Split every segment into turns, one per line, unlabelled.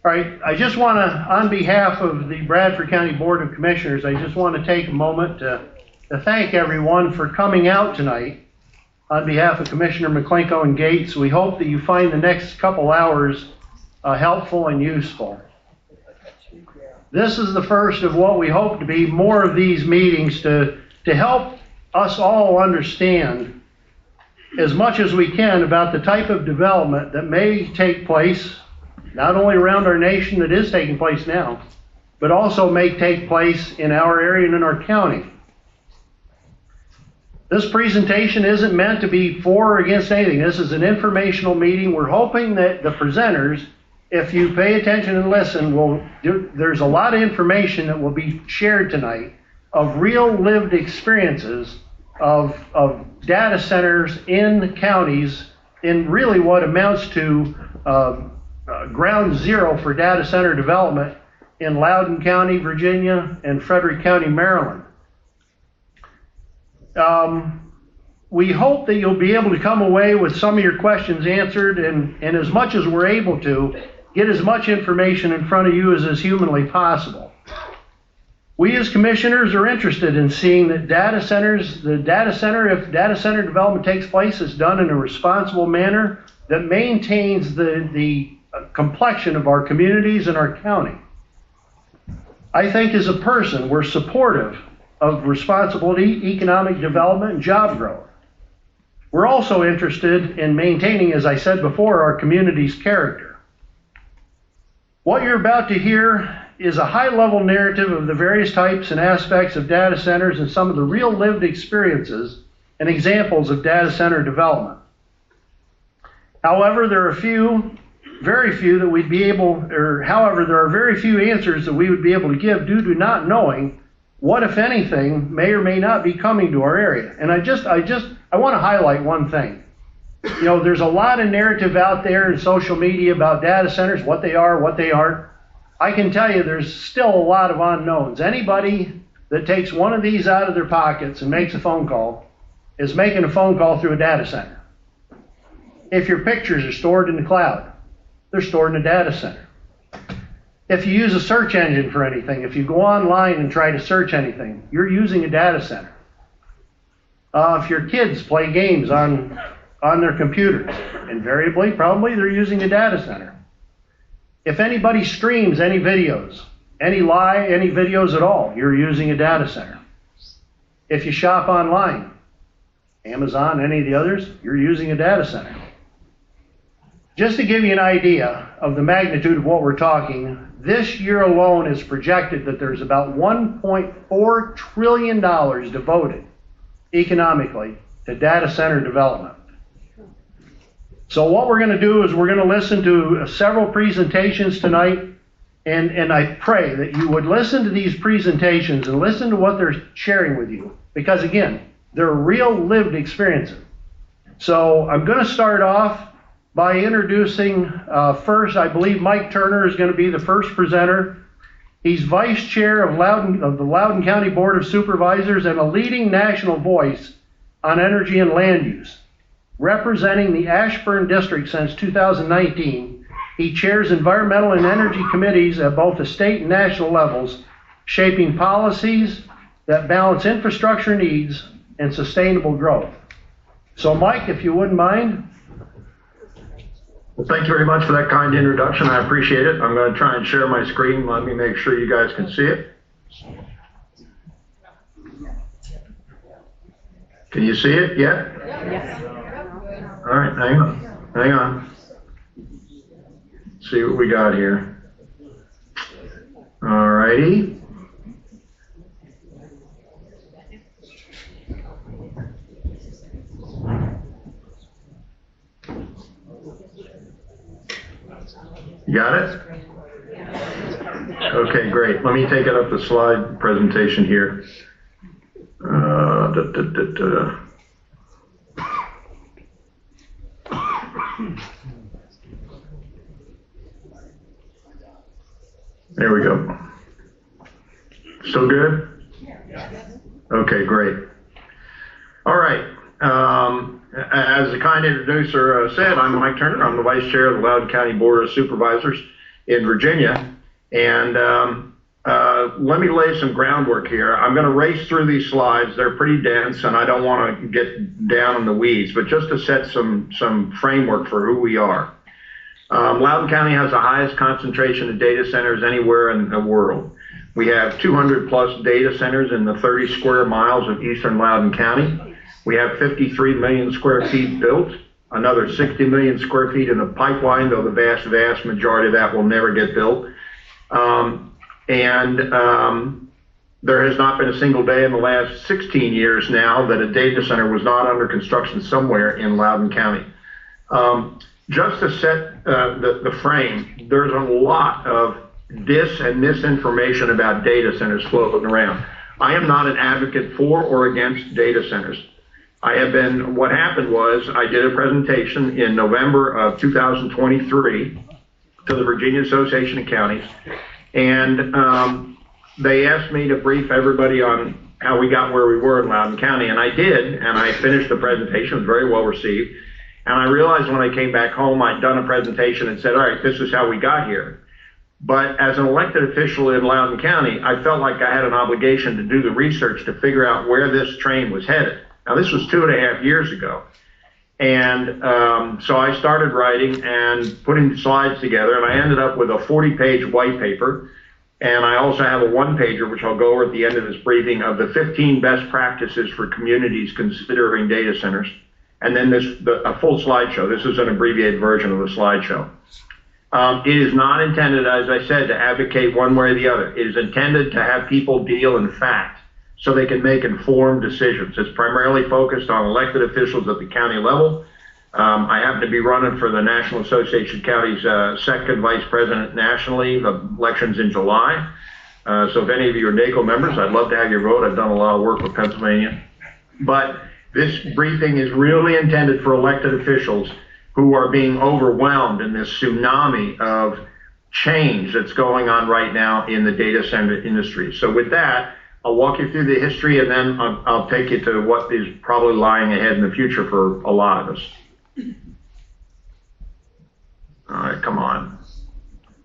All right, I just want to, on behalf of the Bradford County Board of Commissioners, I just want to take a moment to thank everyone for coming out tonight. On behalf of Commissioner McClinko and Gates, we hope that you find the next couple hours helpful and useful. This is the first of what we hope to be more of these meetings to help us all understand as much as we can about the type of development that may take place, not only around our nation that is taking place now, but also may take place in our area and in our county. This presentation isn't meant to be for or against anything. This is an informational meeting. We're hoping that the presenters, if you pay attention and listen, there's a lot of information that will be shared tonight of real lived experiences of data centers in counties in really what amounts to ground zero for data center development in Loudoun County, Virginia, and Frederick County, Maryland. We hope that you'll be able to come away with some of your questions answered, and as much as we're able to, get as much information in front of you as is humanly possible. We as commissioners are interested in seeing that if data center development takes place, is done in a responsible manner that maintains the complexion of our communities and our county. I think as a person, we're supportive of responsible economic development and job growth. We're also interested in maintaining, as I said before, our community's character. What you're about to hear is a high-level narrative of the various types and aspects of data centers and some of the real lived experiences and examples of data center development. However, there are very few answers that we would be able to give due to not knowing what, if anything, may or may not be coming to our area. And I want to highlight one thing. You know, there's a lot of narrative out there in social media about data centers, what they are, what they aren't. I can tell you there's still a lot of unknowns. Anybody that takes one of these out of their pockets and makes a phone call is making a phone call through a data center. If your pictures are stored in the cloud, they're stored in a data center. If you use a search engine for anything, if you go online and try to search anything, you're using a data center. If your kids play games on their computers, invariably, probably they're using a data center. If anybody streams any videos, any videos at all, you're using a data center. If you shop online, Amazon, any of the others, you're using a data center. Just to give you an idea of the magnitude of what we're talking, this year alone is projected that there's about $1.4 trillion devoted economically to data center development. So what we're going to do is we're going to listen to several presentations tonight, and I pray that you would listen to these presentations and listen to what they're sharing with you, because again, they're real lived experiences. So I'm going to start off by introducing first, I believe Mike Turner is going to be the first presenter. He's vice chair of the Loudoun County Board of Supervisors and a leading national voice on energy and land use. Representing the Ashburn District since 2019, he chairs environmental and energy committees at both the state and national levels, shaping policies that balance infrastructure needs and sustainable growth. So Mike, if you wouldn't mind.
Well, thank you very much for that kind introduction. I appreciate it. I'm going to try and share my screen. Let me make sure you guys can see it. Can you see it yet? Yes. All right, hang on. See what we got here. All righty. You got it? Okay, great. Let me take it up the slide presentation here. There we go. Still good? Okay, great. All right. As the kind introducer said, I'm Mike Turner. I'm the Vice Chair of the Loudoun County Board of Supervisors. in Virginia. And let me lay some groundwork here. I'm going to race through these slides. They're pretty dense, and I don't want to get down in the weeds, but just to set some framework for who we are. Loudoun County has the highest concentration of data centers anywhere in the world. We have 200 plus data centers in the 30 square miles of eastern Loudoun County. We have 53 million square feet built, another 60 million square feet in the pipeline, though the vast majority of that will never get built. There has not been a single day in the last 16 years now that a data center was not under construction somewhere in Loudoun County. Just to set the frame, there's a lot of dis and misinformation about data centers floating around. I am not an advocate for or against data centers. What happened was I did a presentation in November of 2023 to the Virginia Association of Counties, and they asked me to brief everybody on how we got where we were in Loudoun County, and I did, and I finished the presentation. It was very well received. And I realized when I came back home, I'd done a presentation and said, all right, this is how we got here. But as an elected official in Loudoun County, I felt like I had an obligation to do the research to figure out where this train was headed. Now, this was 2.5 years ago. And so I started writing and putting slides together, and I ended up with a 40-page white paper. And I also have a one-pager, which I'll go over at the end of this briefing, of the 15 best practices for communities considering data centers. And then a full slideshow. This is an abbreviated version of the slideshow. It is not intended, as I said, to advocate one way or the other. It is intended to have people deal in fact so they can make informed decisions. It's primarily focused on elected officials at the county level. I happen to be running for the National Association of Counties second vice president nationally. The election's in July. So if any of you are NACO members, I'd love to have your vote. I've done a lot of work with Pennsylvania. But this briefing is really intended for elected officials who are being overwhelmed in this tsunami of change that's going on right now in the data center industry. So with that, I'll walk you through the history, and then I'll take you to what is probably lying ahead in the future for a lot of us. All right, come on.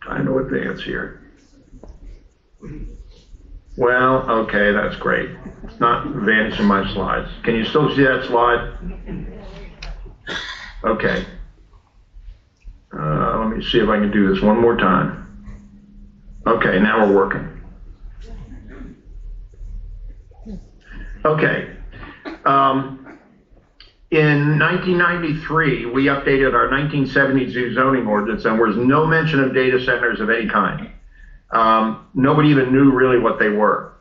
Trying to advance here. Well, okay, that's great. It's not advancing my slides. Can you still see that slide? Okay. Let me see if I can do this one more time. Okay, now we're working. Okay. In 1993, we updated our 1970 zoo zoning ordinance, and there was no mention of data centers of any kind. Nobody even knew really what they were.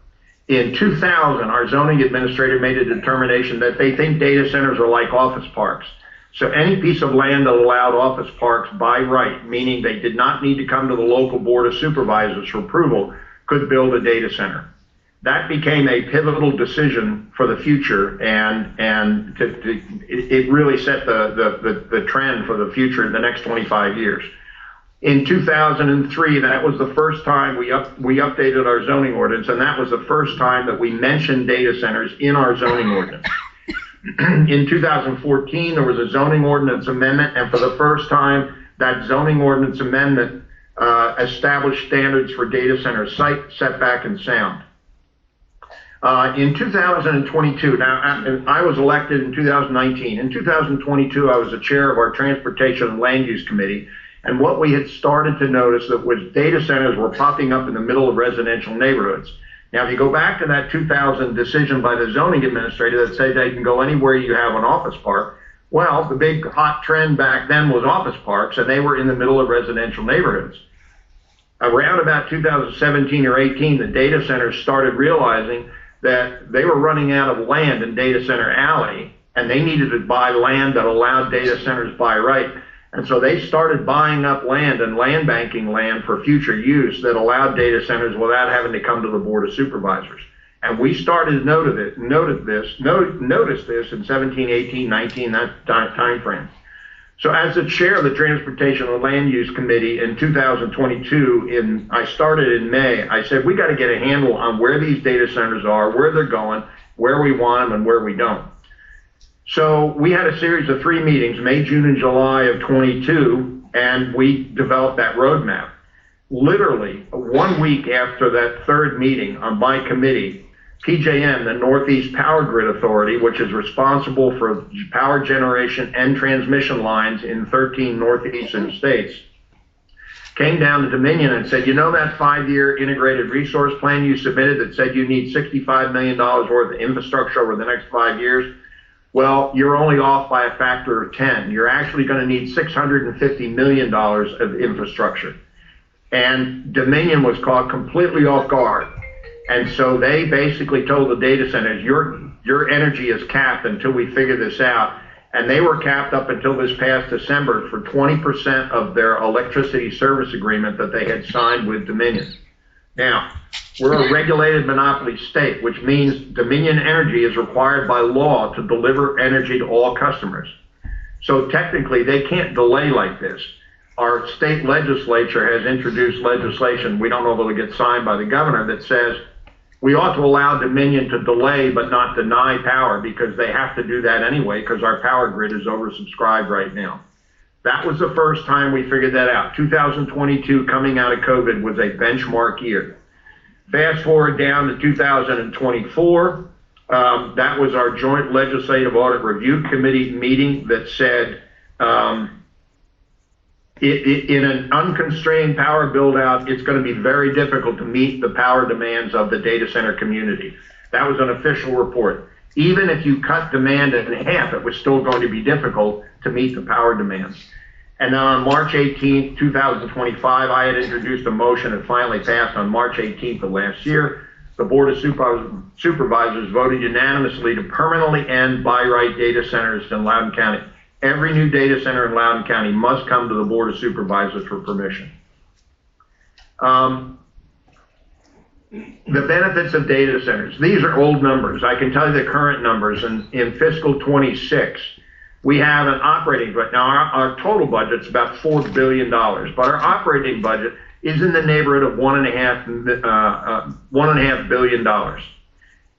In 2000, our zoning administrator made a determination that they think data centers are like office parks. So any piece of land that allowed office parks by right, meaning they did not need to come to the local board of supervisors for approval, could build a data center. That became a pivotal decision for the future, and it really set the trend for the future in the next 25 years. In 2003, that was the first time we updated our zoning ordinance, and that was the first time that we mentioned data centers in our zoning ordinance. In 2014, there was a zoning ordinance amendment, and for the first time, that zoning ordinance amendment established standards for data center site, setback, and sound. In 2022, now I was elected in 2019. In 2022, I was the chair of our Transportation and Land Use Committee, and what we had started to notice that was data centers were popping up in the middle of residential neighborhoods. Now, if you go back to that 2000 decision by the zoning administrator that said they can go anywhere you have an office park, well, the big hot trend back then was office parks, and they were in the middle of residential neighborhoods. Around about 2017 or 18, the data centers started realizing that they were running out of land in Data Center Alley, and they needed to buy land that allowed data centers by right. And so they started buying up land and land banking land for future use that allowed data centers without having to come to the Board of Supervisors. And we started to notice this in 17, 18, 19, that time frame. So as the chair of the Transportation and Land Use Committee in 2022, I started in May, I said, we got to get a handle on where these data centers are, where they're going, where we want them, and where we don't. So we had a series of 3 meetings, May, June, and July of 22, and we developed that roadmap. literally 1 week after that third meeting on my committee, PJM, the Northeast Power Grid Authority, which is responsible for power generation and transmission lines in 13 northeastern states, came down to Dominion and said, you know that 5-year integrated resource plan you submitted that said you need $65 million worth of infrastructure over the next 5 years? Well, you're only off by a factor of 10. You're actually going to need $650 million of infrastructure. And Dominion was caught completely off guard. And so they basically told the data centers, your energy is capped until we figure this out. And they were capped up until this past December for 20% of their electricity service agreement that they had signed with Dominion. Now, we're a regulated monopoly state, which means Dominion Energy is required by law to deliver energy to all customers. So technically, they can't delay like this. Our state legislature has introduced legislation, we don't know if it'll get signed by the governor, that says we ought to allow Dominion to delay but not deny power, because they have to do that anyway because our power grid is oversubscribed right now. That was the first time we figured that out. 2022, coming out of COVID, was a benchmark year. Fast forward down to 2024, that was our joint legislative audit review committee meeting that said in an unconstrained power build out, it's going to be very difficult to meet the power demands of the data center community. That was an official report. Even if you cut demand in half, it was still going to be difficult to meet the power demands. And then on March 18th, 2025, I had introduced a motion and finally passed on March 18th of last year. The Board of Supervisors voted unanimously to permanently end by right data centers in Loudoun County. Every new data center in Loudoun County must come to the Board of Supervisors for permission. The benefits of data centers. These are old numbers. I can tell you the current numbers. In fiscal 26, we have an operating budget. Now, our total budget is about $4 billion, but our operating budget is in the neighborhood of $1.5 billion.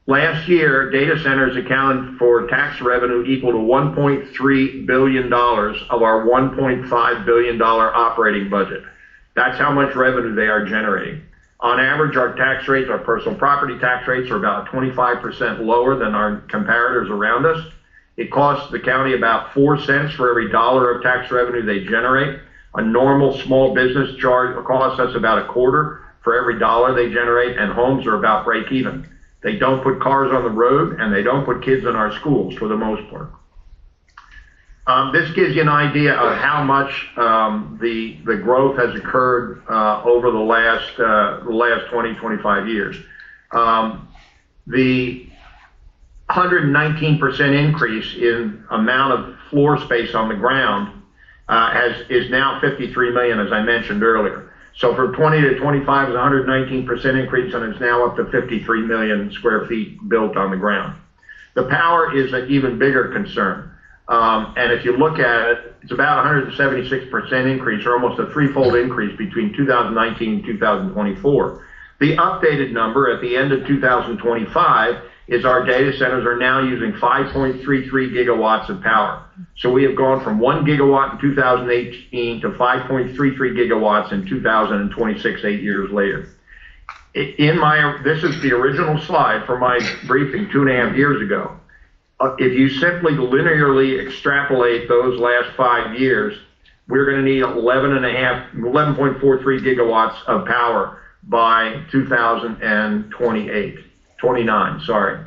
Last year, data centers accounted for tax revenue equal to $1.3 billion of our $1.5 billion operating budget. That's how much revenue they are generating. On average, our tax rates, our personal property tax rates, are about 25% lower than our comparators around us. It costs the county about 4 cents for every dollar of tax revenue they generate. A normal small business charge costs us about a quarter for every dollar they generate, and homes are about break even. They don't put cars on the road, and they don't put kids in our schools for the most part. This gives you an idea of how much the growth has occurred over the last 20, 25 years. The 119% increase in amount of floor space on the ground is now 53 million, as I mentioned earlier. So from 20 to 25 is a 119% increase, and it's now up to 53 million square feet built on the ground. The power is an even bigger concern. And if you look at it, it's about 176% increase, or almost a threefold increase between 2019 and 2024. The updated number at the end of 2025 is our data centers are now using 5.33 gigawatts of power. So we have gone from 1 gigawatt in 2018 to 5.33 gigawatts in 2026, 8 years later. This is the original slide for my briefing 2.5 years ago. If you simply linearly extrapolate those last 5 years, we're going to need 11.43 gigawatts of power by 29, sorry.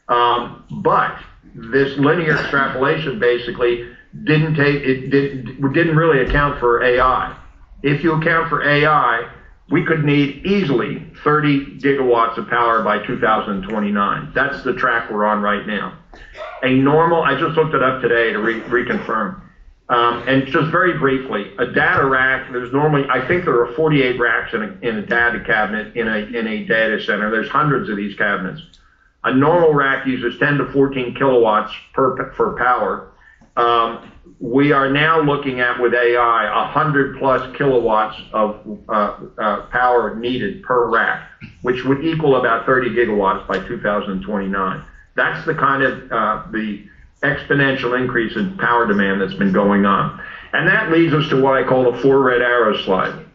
But this linear extrapolation basically didn't really account for AI. If you account for AI, we could need easily 30 gigawatts of power by 2029. That's the track we're on right now. I just looked it up today to reconfirm. And just very briefly, a data rack, I think there are 48 racks in a data cabinet in a data center. There's hundreds of these cabinets. A normal rack uses 10 to 14 kilowatts for power. We are now looking at, with AI, 100 plus kilowatts of power needed per rack, which would equal about 30 gigawatts by 2029. That's the kind of the exponential increase in power demand that's been going on. And that leads us to what I call the 4 red arrows slide.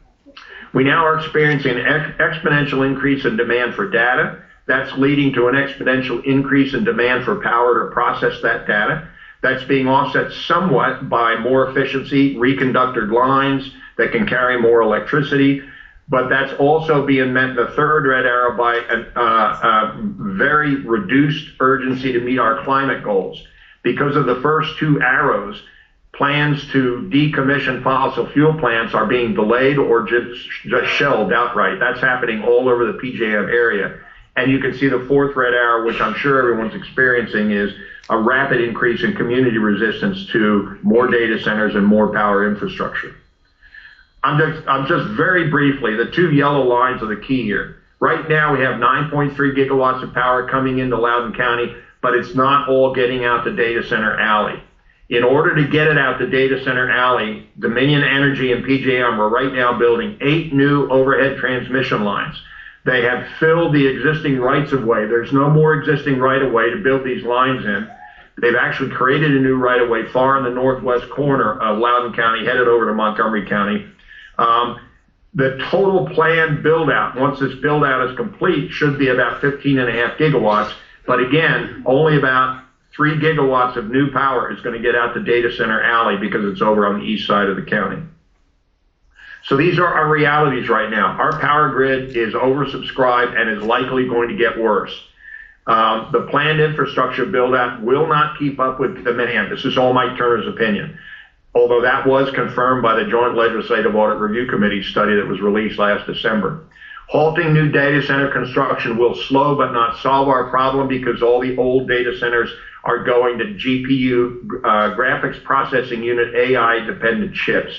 We now are experiencing an exponential increase in demand for data. That's leading to an exponential increase in demand for power to process that data. That's being offset somewhat by more efficiency, reconductored lines that can carry more electricity, but that's also being met, the third red arrow, by a very reduced urgency to meet our climate goals. Because of the first two arrows, plans to decommission fossil fuel plants are being delayed or just shelved outright. That's happening all over the PJM area. And you can see the fourth red arrow, which I'm sure everyone's experiencing, is a rapid increase in community resistance to more data centers and more power infrastructure. I'm just very briefly, the two yellow lines are the key here. Right now we have 9.3 gigawatts of power coming into Loudoun County, but it's not all getting out to Data Center Alley. In order to get it out to Data Center Alley, Dominion Energy and PJM are right now building 8 new overhead transmission lines. They have filled the existing rights-of-way. There's no more existing right-of-way to build these lines in. They've actually created a new right-of-way far in the northwest corner of Loudoun County, headed over to Montgomery County. The total planned build-out, once this build-out is complete, should be about 15.5 gigawatts. But again, only about 3 gigawatts of new power is going to get out to Data Center Alley because it's over on the east side of the county. So these are our realities right now. Our power grid is oversubscribed and is likely going to get worse. The planned infrastructure build-out will not keep up with demand. This is all Mike Turner's opinion, although that was confirmed by the Joint Legislative Audit Review Committee study that was released last December. Halting new data center construction will slow but not solve our problem because all the old data centers are going to GPU, graphics processing unit, AI-dependent chips.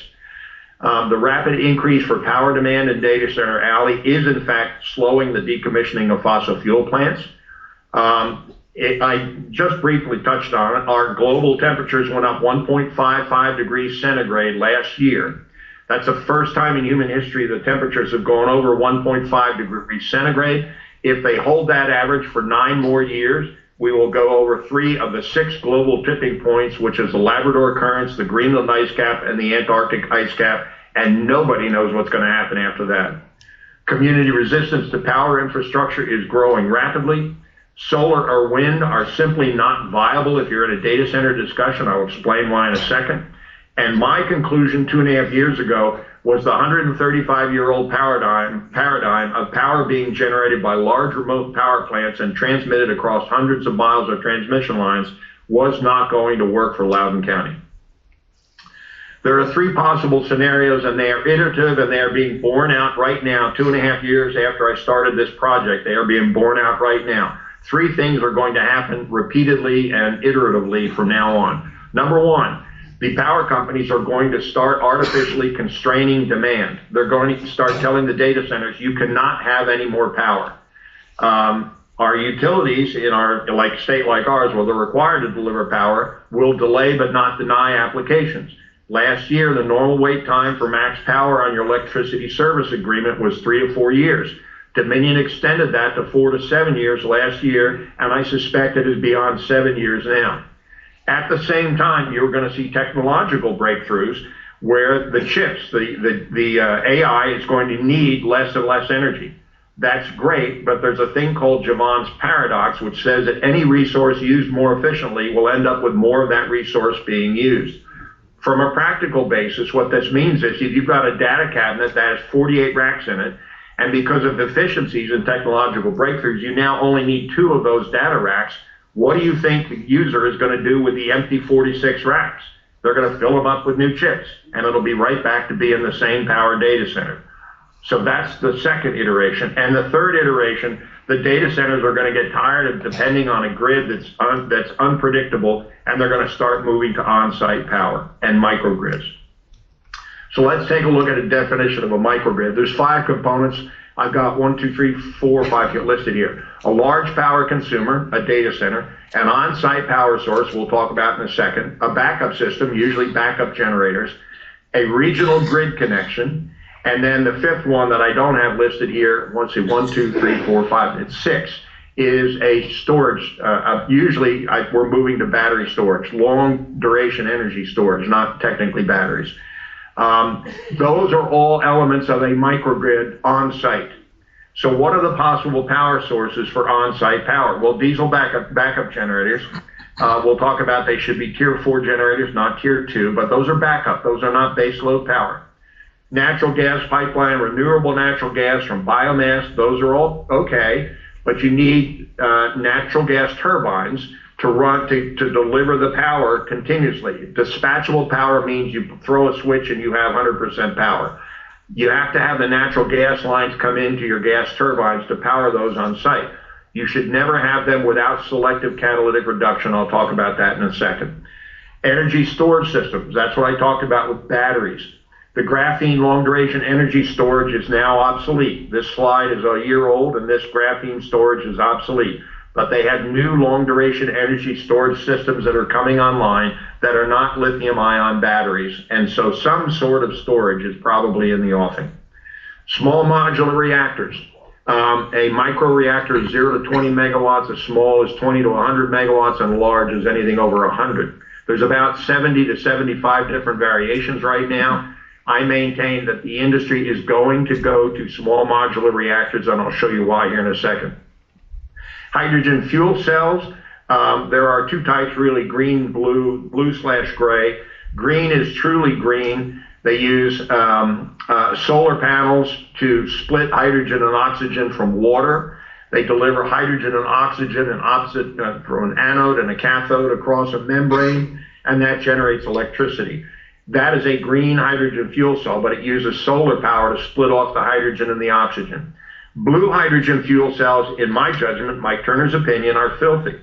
The rapid increase for power demand in Data Center Alley is in fact slowing the decommissioning of fossil fuel plants. I just briefly touched on it. Our global temperatures went up 1.55 degrees centigrade last year. That's the first time in human history the temperatures have gone over 1.5 degrees centigrade. If they hold that average for 9 more years, we will go over 3 of the 6 global tipping points, which is the Labrador Currents, the Greenland ice cap, and the Antarctic ice cap, and nobody knows what's going to happen after that. Community resistance to power infrastructure is growing rapidly. Solar or wind are simply not viable if you're in a data center discussion. I'll explain why in a second. And my conclusion 2.5 years ago was the 135-year-old paradigm of power being generated by large remote power plants and transmitted across hundreds of miles of transmission lines was not going to work for Loudoun County. There are 3 possible scenarios, and they are iterative, and they are being borne out right now. 2.5 years after I started this project, they are being borne out right now. 3 things are going to happen repeatedly and iteratively from now on. Number 1, the power companies are going to start artificially constraining demand. They're going to start telling the data centers, you cannot have any more power. Our utilities in our state like ours, where they're required to deliver power, will delay but not deny applications. Last year, the normal wait time for max power on your electricity service agreement was 3 to 4 years. Dominion extended that to 4 to 7 years last year, and I suspect it is beyond 7 years now. At the same time, you're going to see technological breakthroughs where the chips, the AI is going to need less and less energy. That's great, but there's a thing called Javon's paradox, which says that any resource used more efficiently will end up with more of that resource being used. From a practical basis, what this means is if you've got a data cabinet that has 48 racks in it, and because of efficiencies and technological breakthroughs, you now only need 2 of those data racks. What do you think the user is going to do with the empty 46 racks? They're going to fill them up with new chips, and it'll be right back to being the same power data center. So that's the second iteration. And the third iteration, the data centers are going to get tired of depending on a grid that's unpredictable, and they're going to start moving to on-site power and microgrids. So let's take a look at a definition of a microgrid. There's 5 components. I've got 1, 2, 3, 4, 5 listed here. A large power consumer, a data center, an on-site power source, we'll talk about in a second, a backup system, usually backup generators, a regional grid connection, and then the 5th one that I don't have listed here, let's see, 1, 2, 3, 4, 5, it's 6, is a storage. Usually we're moving to battery storage, long duration energy storage, not technically batteries. Those are all elements of a microgrid on site. So what are the possible power sources for on-site power? Well, diesel backup generators. We'll talk about they should be tier 4 generators, not tier 2, but those are backup. Those are not base load power. Natural gas pipeline, renewable natural gas from biomass, those are all okay, but you need natural gas turbines to run to deliver the power continuously. Dispatchable power means you throw a switch and you have 100% power. You have to have the natural gas lines come into your gas turbines to power those on site. You should never have them without selective catalytic reduction. I'll talk about that in a second. Energy storage systems, that's what I talked about with batteries. The graphene long duration energy storage is now obsolete. This slide is a year old and this graphene storage is obsolete. But they have new long duration energy storage systems that are coming online that are not lithium ion batteries. And so some sort of storage is probably in the offing. Small modular reactors. A micro reactor is 0 to 20 megawatts, as small as 20 to 100 megawatts, and large as anything over 100. There's about 70 to 75 different variations right now. I maintain that the industry is going to go to small modular reactors, and I'll show you why here in a second. Hydrogen fuel cells, there are two types really, green, blue/gray. Green is truly green. They use solar panels to split hydrogen and oxygen from water. They deliver hydrogen and oxygen from an anode and a cathode across a membrane, and that generates electricity. That is a green hydrogen fuel cell, but it uses solar power to split off the hydrogen and the oxygen. Blue hydrogen fuel cells, in my judgment, Mike Turner's opinion, are filthy.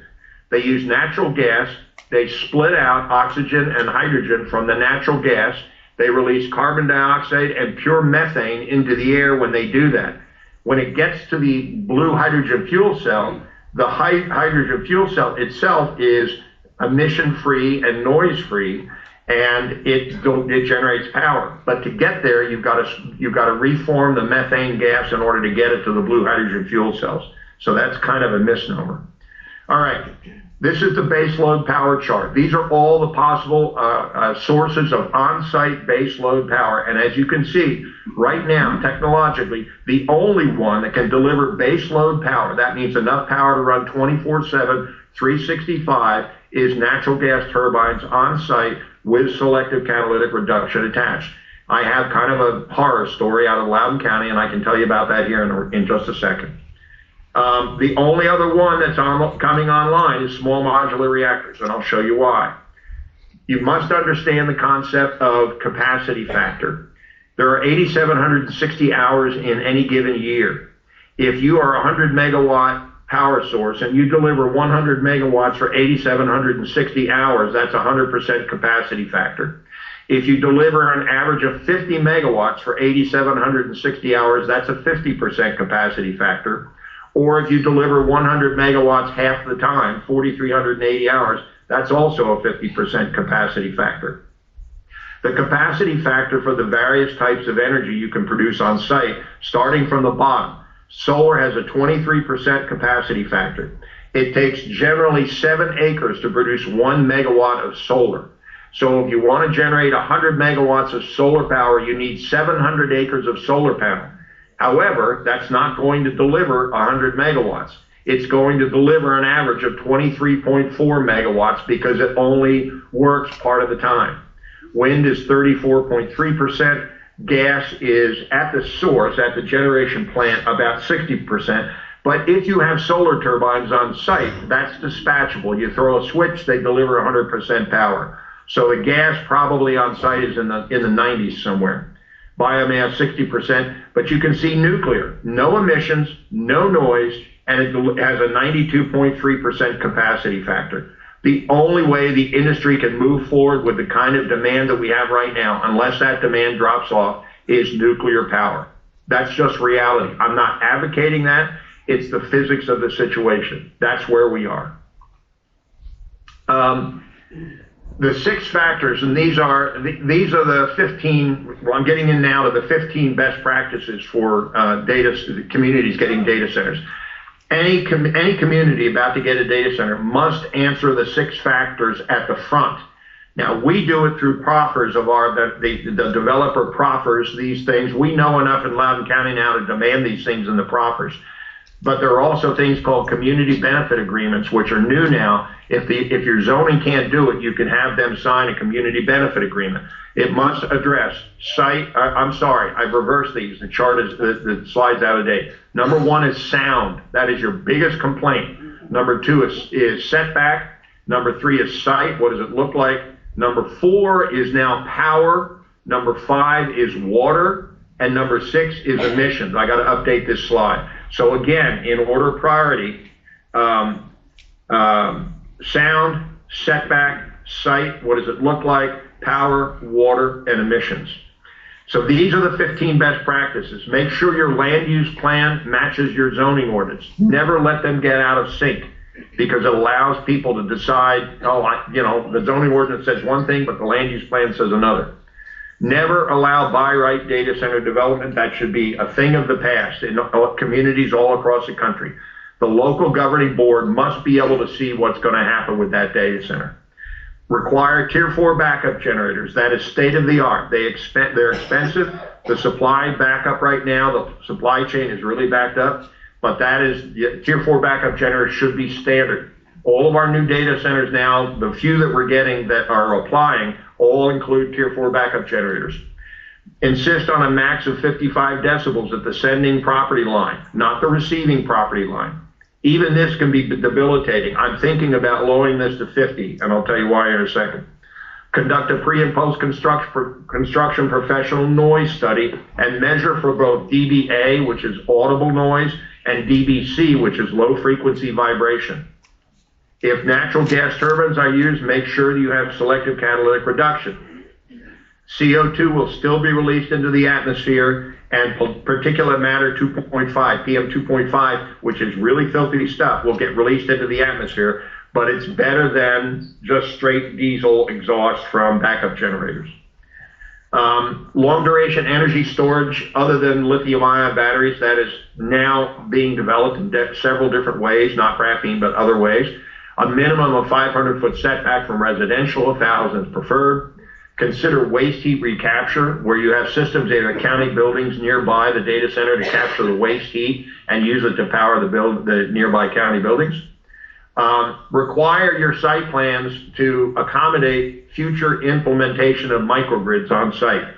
They use natural gas. They split out oxygen and hydrogen from the natural gas. They release carbon dioxide and pure methane into the air when they do that. When it gets to the blue hydrogen fuel cell, the hydrogen fuel cell itself is emission-free and noise-free, and it generates power. But to get there, you've got to reform the methane gas in order to get it to the blue hydrogen fuel cells. So that's kind of a misnomer. All right, this is the base load power chart. These are all the possible sources of on-site base load power. And as you can see, right now, technologically, the only one that can deliver base load power, that means enough power to run 24/7, 365, is natural gas turbines on site with selective catalytic reduction attached. I have kind of a horror story out of Loudoun County, and I can tell you about that here in just a second. The only other one that's coming online is small modular reactors, and I'll show you why. You must understand the concept of capacity factor. There are 8,760 hours in any given year. If you are a 100 megawatt power source and you deliver 100 megawatts for 8,760 hours, that's 100% capacity factor. If you deliver an average of 50 megawatts for 8,760 hours, that's a 50% capacity factor. Or if you deliver 100 megawatts half the time, 4,380 hours, that's also a 50% capacity factor. The capacity factor for the various types of energy you can produce on site, starting from the bottom. Solar has a 23% capacity factor. It takes generally 7 acres to produce 1 megawatt of solar. So if you want to generate 100 megawatts of solar power, you need 700 acres of solar panel. However, that's not going to deliver 100 megawatts. It's going to deliver an average of 23.4 megawatts because it only works part of the time. Wind is 34.3%. Gas is at the source, at the generation plant, about 60%. But if you have solar turbines on site, that's dispatchable. You throw a switch, they deliver 100% power. So the gas probably on site is in the 90s somewhere. Biomass 60%, but you can see nuclear, no emissions, no noise, and it has a 92.3% capacity factor. The only way the industry can move forward with the kind of demand that we have right now, unless that demand drops off, is nuclear power. That's just reality. I'm not advocating that. It's the physics of the situation. That's where we are. The 6 factors, and these are the 15, well, I'm getting in now to the 15 best practices for communities getting data centers. Any community about to get a data center must answer the 6 factors at the front. Now, we do it through proffers of the developer proffers these things. We know enough in Loudoun County now to demand these things in the proffers. But there are also things called community benefit agreements, which are new now. If your zoning can't do it, you can have them sign a community benefit agreement. It must address I'm sorry, I've reversed these. The chart is, the slide's out of date. Number 1 is sound. That is your biggest complaint. Number 2 is setback. Number 3 is site. What does it look like? Number 4 is now power. Number 5 is water. And number 6 is emissions. I got to update this slide. So again, in order of priority, sound, setback, site, what does it look like, power, water, and emissions. So these are the 15 best practices. Make sure your land use plan matches your zoning ordinance. Never let them get out of sync, because it allows people to decide, the zoning ordinance says one thing, but the land use plan says another. Never allow by right data center development. That should be a thing of the past in communities all across the country. The local governing board must be able to see what's going to happen with that data center. Require tier 4 backup generators. That is state of the art. They're expensive. The supply backup right now, the supply chain is really backed up, but that is, tier 4 backup generators should be standard. All of our new data centers now, the few that we're getting that are applying, all include tier 4 backup generators. Insist on a max of 55 decibels at the sending property line, not the receiving property line. Even this can be debilitating. I'm thinking about lowering this to 50, and I'll tell you why in a second. Conduct a pre and post construction professional noise study and measure for both dBA, which is audible noise, and dBc, which is low frequency vibration. If natural gas turbines are used, make sure you have selective catalytic reduction. CO2 will still be released into the atmosphere, and particulate matter 2.5, PM 2.5, which is really filthy stuff, will get released into the atmosphere, but it's better than just straight diesel exhaust from backup generators. Long duration energy storage other than lithium-ion batteries, that is now being developed in several different ways, not graphene, but other ways. A minimum of 500-foot setback from residential, 1,000 is preferred. Consider waste heat recapture, where you have systems in the county buildings nearby the data center to capture the waste heat and use it to power the nearby county buildings. Require your site plans to accommodate future implementation of microgrids on site.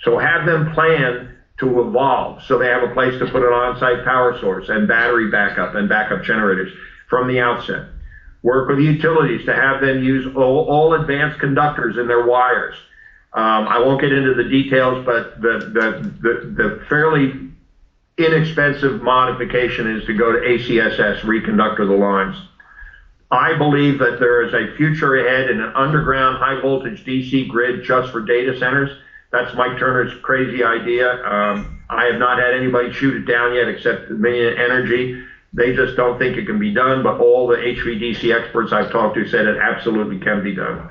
So have them plan to evolve so they have a place to put an on-site power source and battery backup and backup generators from the outset. Work with utilities to have them use all advanced conductors in their wires. I won't get into the details, but the fairly inexpensive modification is to go to ACSS, reconductor the lines. I believe that there is a future ahead in an underground high voltage DC grid just for data centers. That's Mike Turner's crazy idea. I have not had anybody shoot it down yet except Dominion Energy. They just don't think it can be done, but all the HVDC experts I've talked to said it absolutely can be done.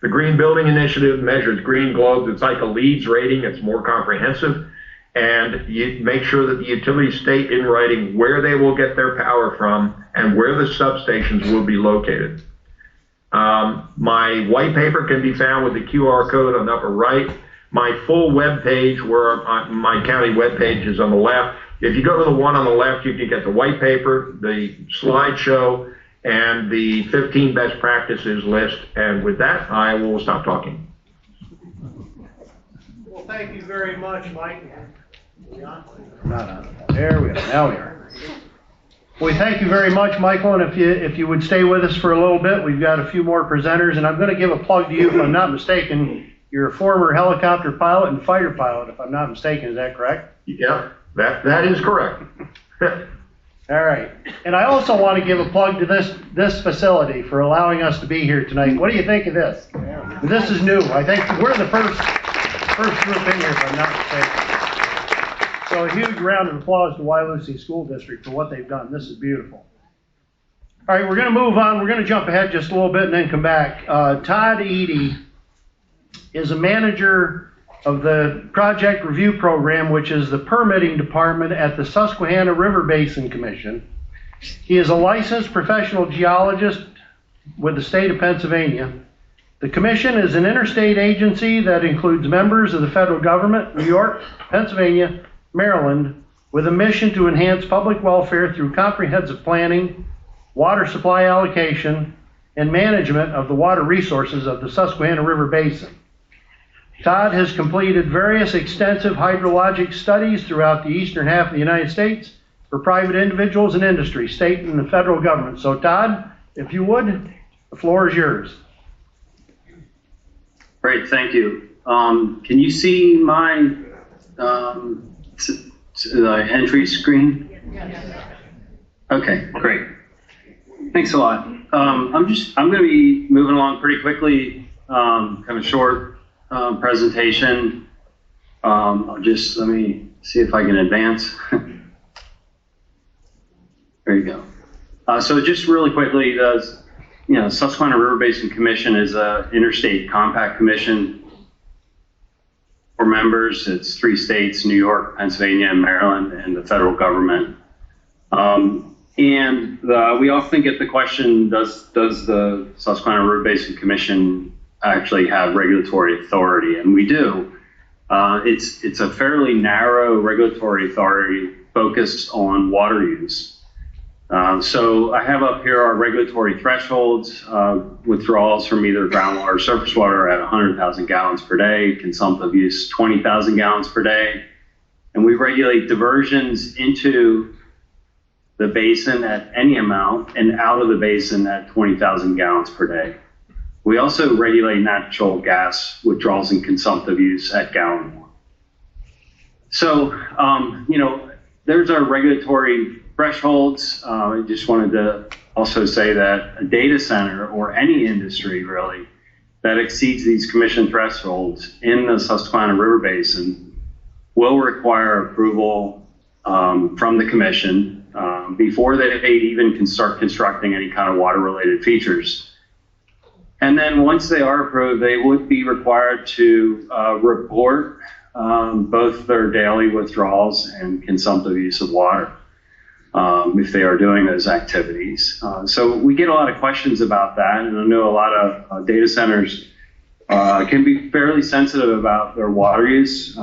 The Green Building Initiative measures green globes. It's like a LEEDs rating. It's more comprehensive. And you make sure that the utilities state in writing where they will get their power from and where the substations will be located. My white paper can be found with the QR code on the upper right. My full web page, where my county web page, is on the left. If you go to the one on the left, you can get the white paper, the slideshow, and the 15 best practices list. And with that, I will stop talking.
Well, thank you very much, Mike. Not on. There we are. Now we are. Well, thank you very much, Michael. And if you would stay with us for a little bit, we've got a few more presenters, and I'm going to give a plug to you. If I'm not mistaken, you're a former helicopter pilot and fighter pilot. If I'm not mistaken, is that correct?
Yeah, that is correct.
All right. And I also want to give a plug to this facility for allowing us to be here tonight. What do you think of this? This is new. I think we're the first group in here, if I'm not mistaken. So a huge round of applause to Wyalusing School District for what they've done. This is beautiful. All right, we're going to move on. We're going to jump ahead just a little bit and then come back. Todd Eaby is a manager of the Project Review Program, which is the permitting department at the Susquehanna River Basin Commission. He is a licensed professional geologist with the state of Pennsylvania. The Commission is an interstate agency that includes members of the federal government, New York, Pennsylvania, Maryland, with a mission to enhance public welfare through comprehensive planning, water supply allocation, and management of the water resources of the Susquehanna River Basin. Todd has completed various extensive hydrologic studies throughout the eastern half of the United States for private individuals and industry, state and the federal government. So Todd, if you would, the floor is yours.
Great, thank you. Can you see my entry screen? Yes. Okay, great. Thanks a lot. I'm going to be moving along pretty quickly, kind of short presentation. Let me see if I can advance. There you go. So just really quickly, Susquehanna River Basin Commission is an interstate compact commission for members. It's 3 states, New York, Pennsylvania, and Maryland, and the federal government. We often get the question, does the Susquehanna River Basin Commission actually have regulatory authority? And we do. It's a fairly narrow regulatory authority focused on water use. So I have up here our regulatory thresholds, withdrawals from either groundwater or surface water at 100,000 gallons per day, consumptive use 20,000 gallons per day. And we regulate diversions into the basin at any amount and out of the basin at 20,000 gallons per day. We also regulate natural gas withdrawals and consumptive use at gallon 1. So, there's our regulatory thresholds. I just wanted to also say that a data center or any industry really that exceeds these commission thresholds in the Susquehanna River Basin will require approval from the commission before they even can start constructing any kind of water-related features. And then once they are approved, they would be required to report both their daily withdrawals and consumptive use of water if they are doing those activities. So we get a lot of questions about that, and I know a lot of data centers can be fairly sensitive about their water use.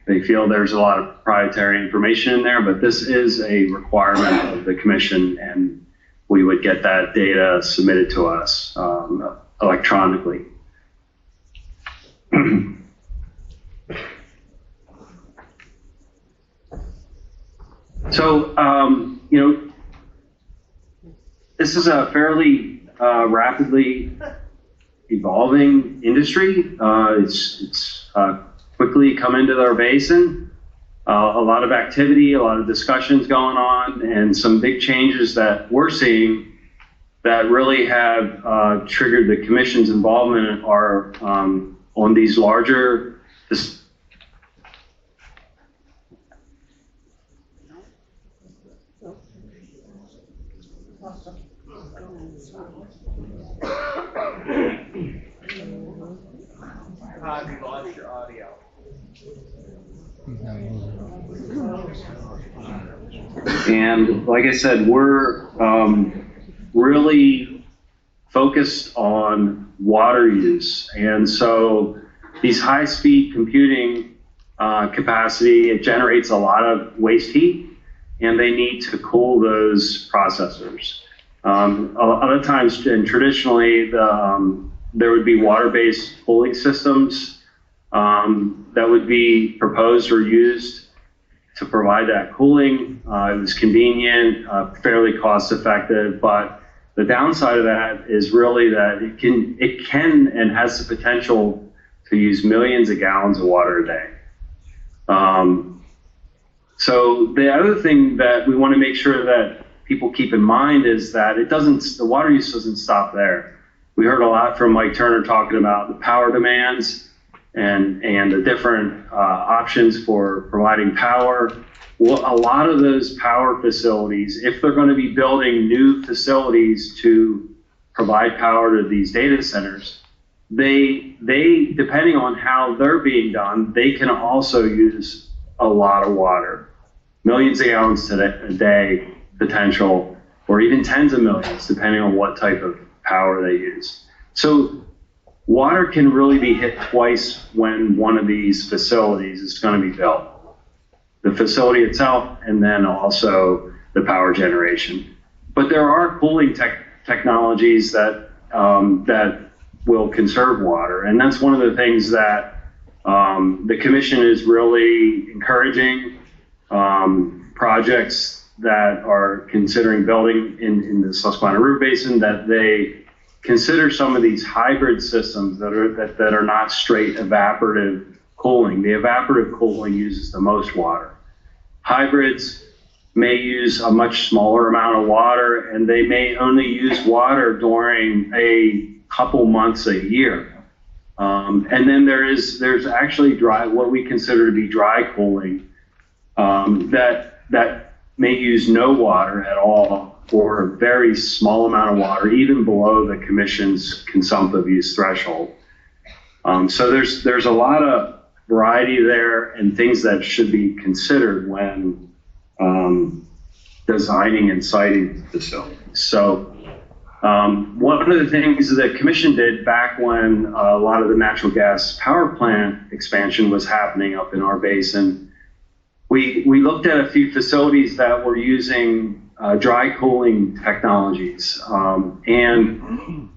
They feel there's a lot of proprietary information in there, but this is a requirement of the commission, and we would get that data submitted to us electronically. So, this is a fairly rapidly evolving industry. It's quickly come into our basin. A lot of activity, a lot of discussions going on, and some big changes that we're seeing that really have triggered the commission's involvement are on these larger.
We lost your audio.
And like I said, we're really focused on water use. And so these high-speed computing capacity, it generates a lot of waste heat, and they need to cool those processors. Other times, and traditionally, there would be water-based cooling systems that would be proposed or used to provide that cooling. It was convenient, fairly cost-effective, but the downside of that is really that it can and has the potential to use millions of gallons of water a day. So the other thing that we want to make sure that people keep in mind is that the water use doesn't stop there. We heard a lot from Mike Turner talking about the power demands and the different options for providing power. Well, a lot of those power facilities, if they're going to be building new facilities to provide power to these data centers, they depending on how they're being done, they can also use a lot of water, millions of gallons a day potential, or even tens of millions, depending on what type of power they use. So water can really be hit twice when one of these facilities is going to be built. The facility itself, and then also the power generation. But there are cooling technologies that will conserve water, and that's one of the things that the commission is really encouraging projects that are considering building in the Susquehanna River Basin, that they consider some of these hybrid systems that are not straight evaporative cooling. The evaporative cooling uses the most water. Hybrids may use a much smaller amount of water, and they may only use water during a couple months a year. And then there's actually what we consider to be dry cooling, that may use no water at all, or a very small amount of water, even below the commission's consumptive use threshold. So there's a lot of variety there and things that should be considered when designing and siting facilities. So one of the things that the commission did back when a lot of the natural gas power plant expansion was happening up in our basin, we looked at a few facilities that were using dry cooling technologies. And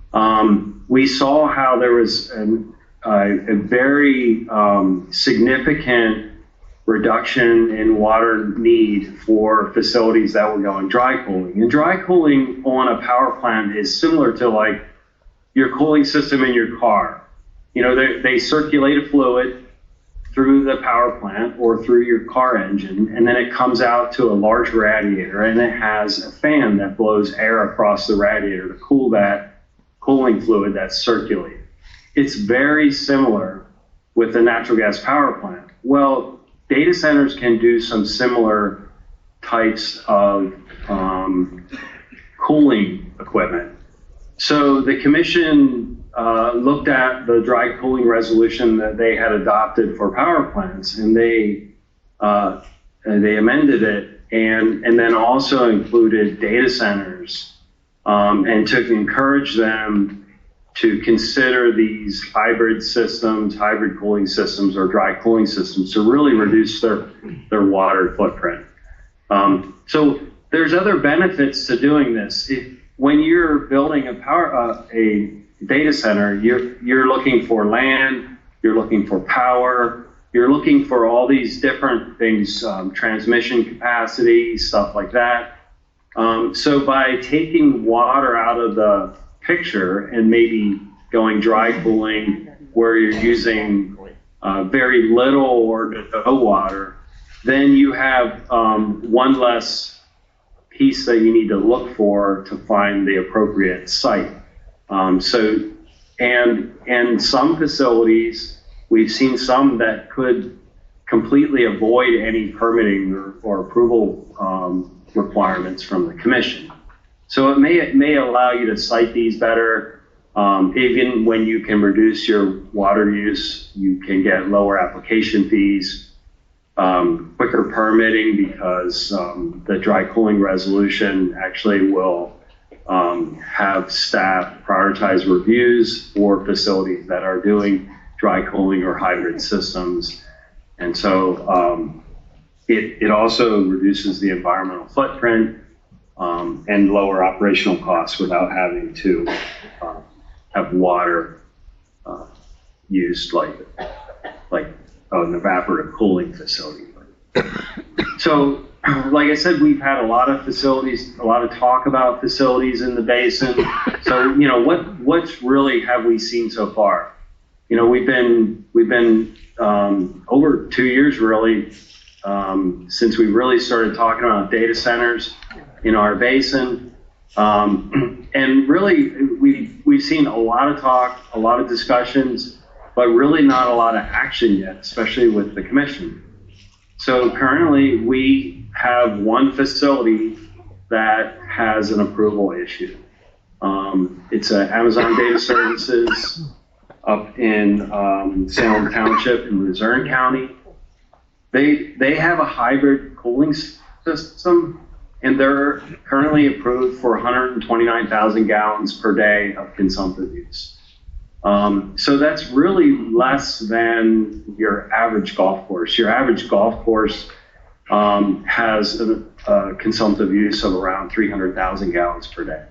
we saw how there was a very significant reduction in water need for facilities that were going dry cooling. And dry cooling on a power plant is similar to like your cooling system in your car. You know, they circulate a fluid through the power plant or through your car engine, and then it comes out to a large radiator, and it has a fan that blows air across the radiator to cool that cooling fluid that's circulating. It's very similar with the natural gas power plant. Well, data centers can do some similar types of cooling equipment. So the commission looked at the dry cooling resolution that they had adopted for power plants, and they amended it, and then also included data centers, and to encourage them to consider these hybrid systems, hybrid cooling systems, or dry cooling systems to really reduce their water footprint. So there's other benefits to doing this. When you're building a data center, you're looking for land, you're looking for power, you're looking for all these different things, transmission capacity, stuff like that. So by taking water out of the picture and maybe going dry cooling where you're using very little or no water, then you have one less piece that you need to look for to find the appropriate site. And some facilities, we've seen some that could completely avoid any permitting or approval requirements from the commission. So it may allow you to site these better. Even when you can reduce your water use, you can get lower application fees, quicker permitting, because the dry cooling resolution actually will have staff prioritize reviews for facilities that are doing dry cooling or hybrid systems. And so it also reduces the environmental footprint and lower operational costs without having to have water used like an evaporative cooling facility. So, like I said, we've had a lot of facilities, a lot of talk about facilities in the basin. So, you know, what's really have we seen so far? You know, we've been over 2 years really since we really started talking about data centers in our basin, and really we've seen a lot of talk, a lot of discussions, but really not a lot of action yet, especially with the commission. So currently we have one facility that has an approval issue. It's Amazon Data Services up in Salem Township in Loudoun County. They have a hybrid cooling system, and they're currently approved for 129,000 gallons per day of consumptive use. So that's really less than your average golf course. Your average golf course has a consumptive use of around 300,000 gallons per day.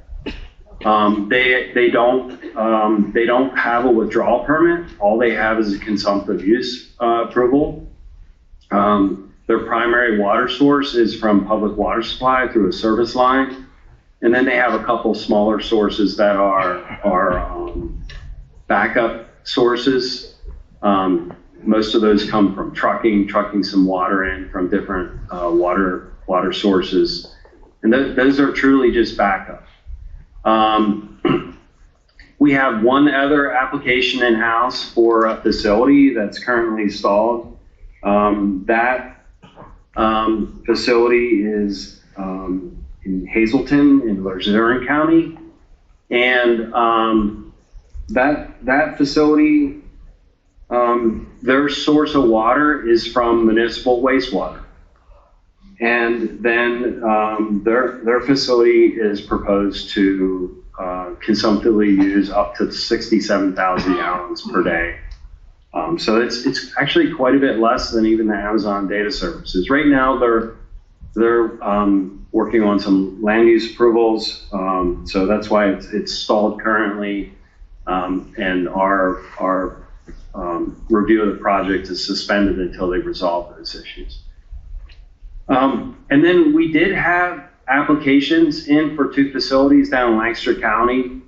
They don't have a withdrawal permit. All they have is a consumptive use approval. Their primary water source is from public water supply through a service line, and then they have a couple smaller sources that are backup sources. Most of those come from trucking some water in from different water sources, and those are truly just backup. We have one other application in-house for a facility that's currently installed. That facility is in Hazleton in Loudoun County, and that facility, their source of water is from municipal wastewater. And then their facility is proposed to consumptively use up to 67,000 gallons per day. So it's actually quite a bit less than even the Amazon data services. Right now they're working on some land use approvals, so that's why it's stalled currently, and our review of the project is suspended until they resolve those issues. And then we did have applications in for 2 facilities down in Lancaster County.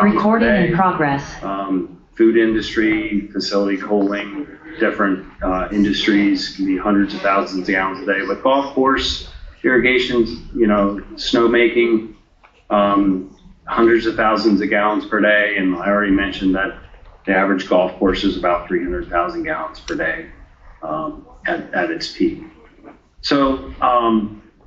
Recording in progress.
Food industry, facility cooling, different industries can be hundreds of thousands of gallons a day. But golf course, irrigation, snowmaking, hundreds of thousands of gallons per day. And I already mentioned that the average golf course is about 300,000 gallons per day at its peak. So,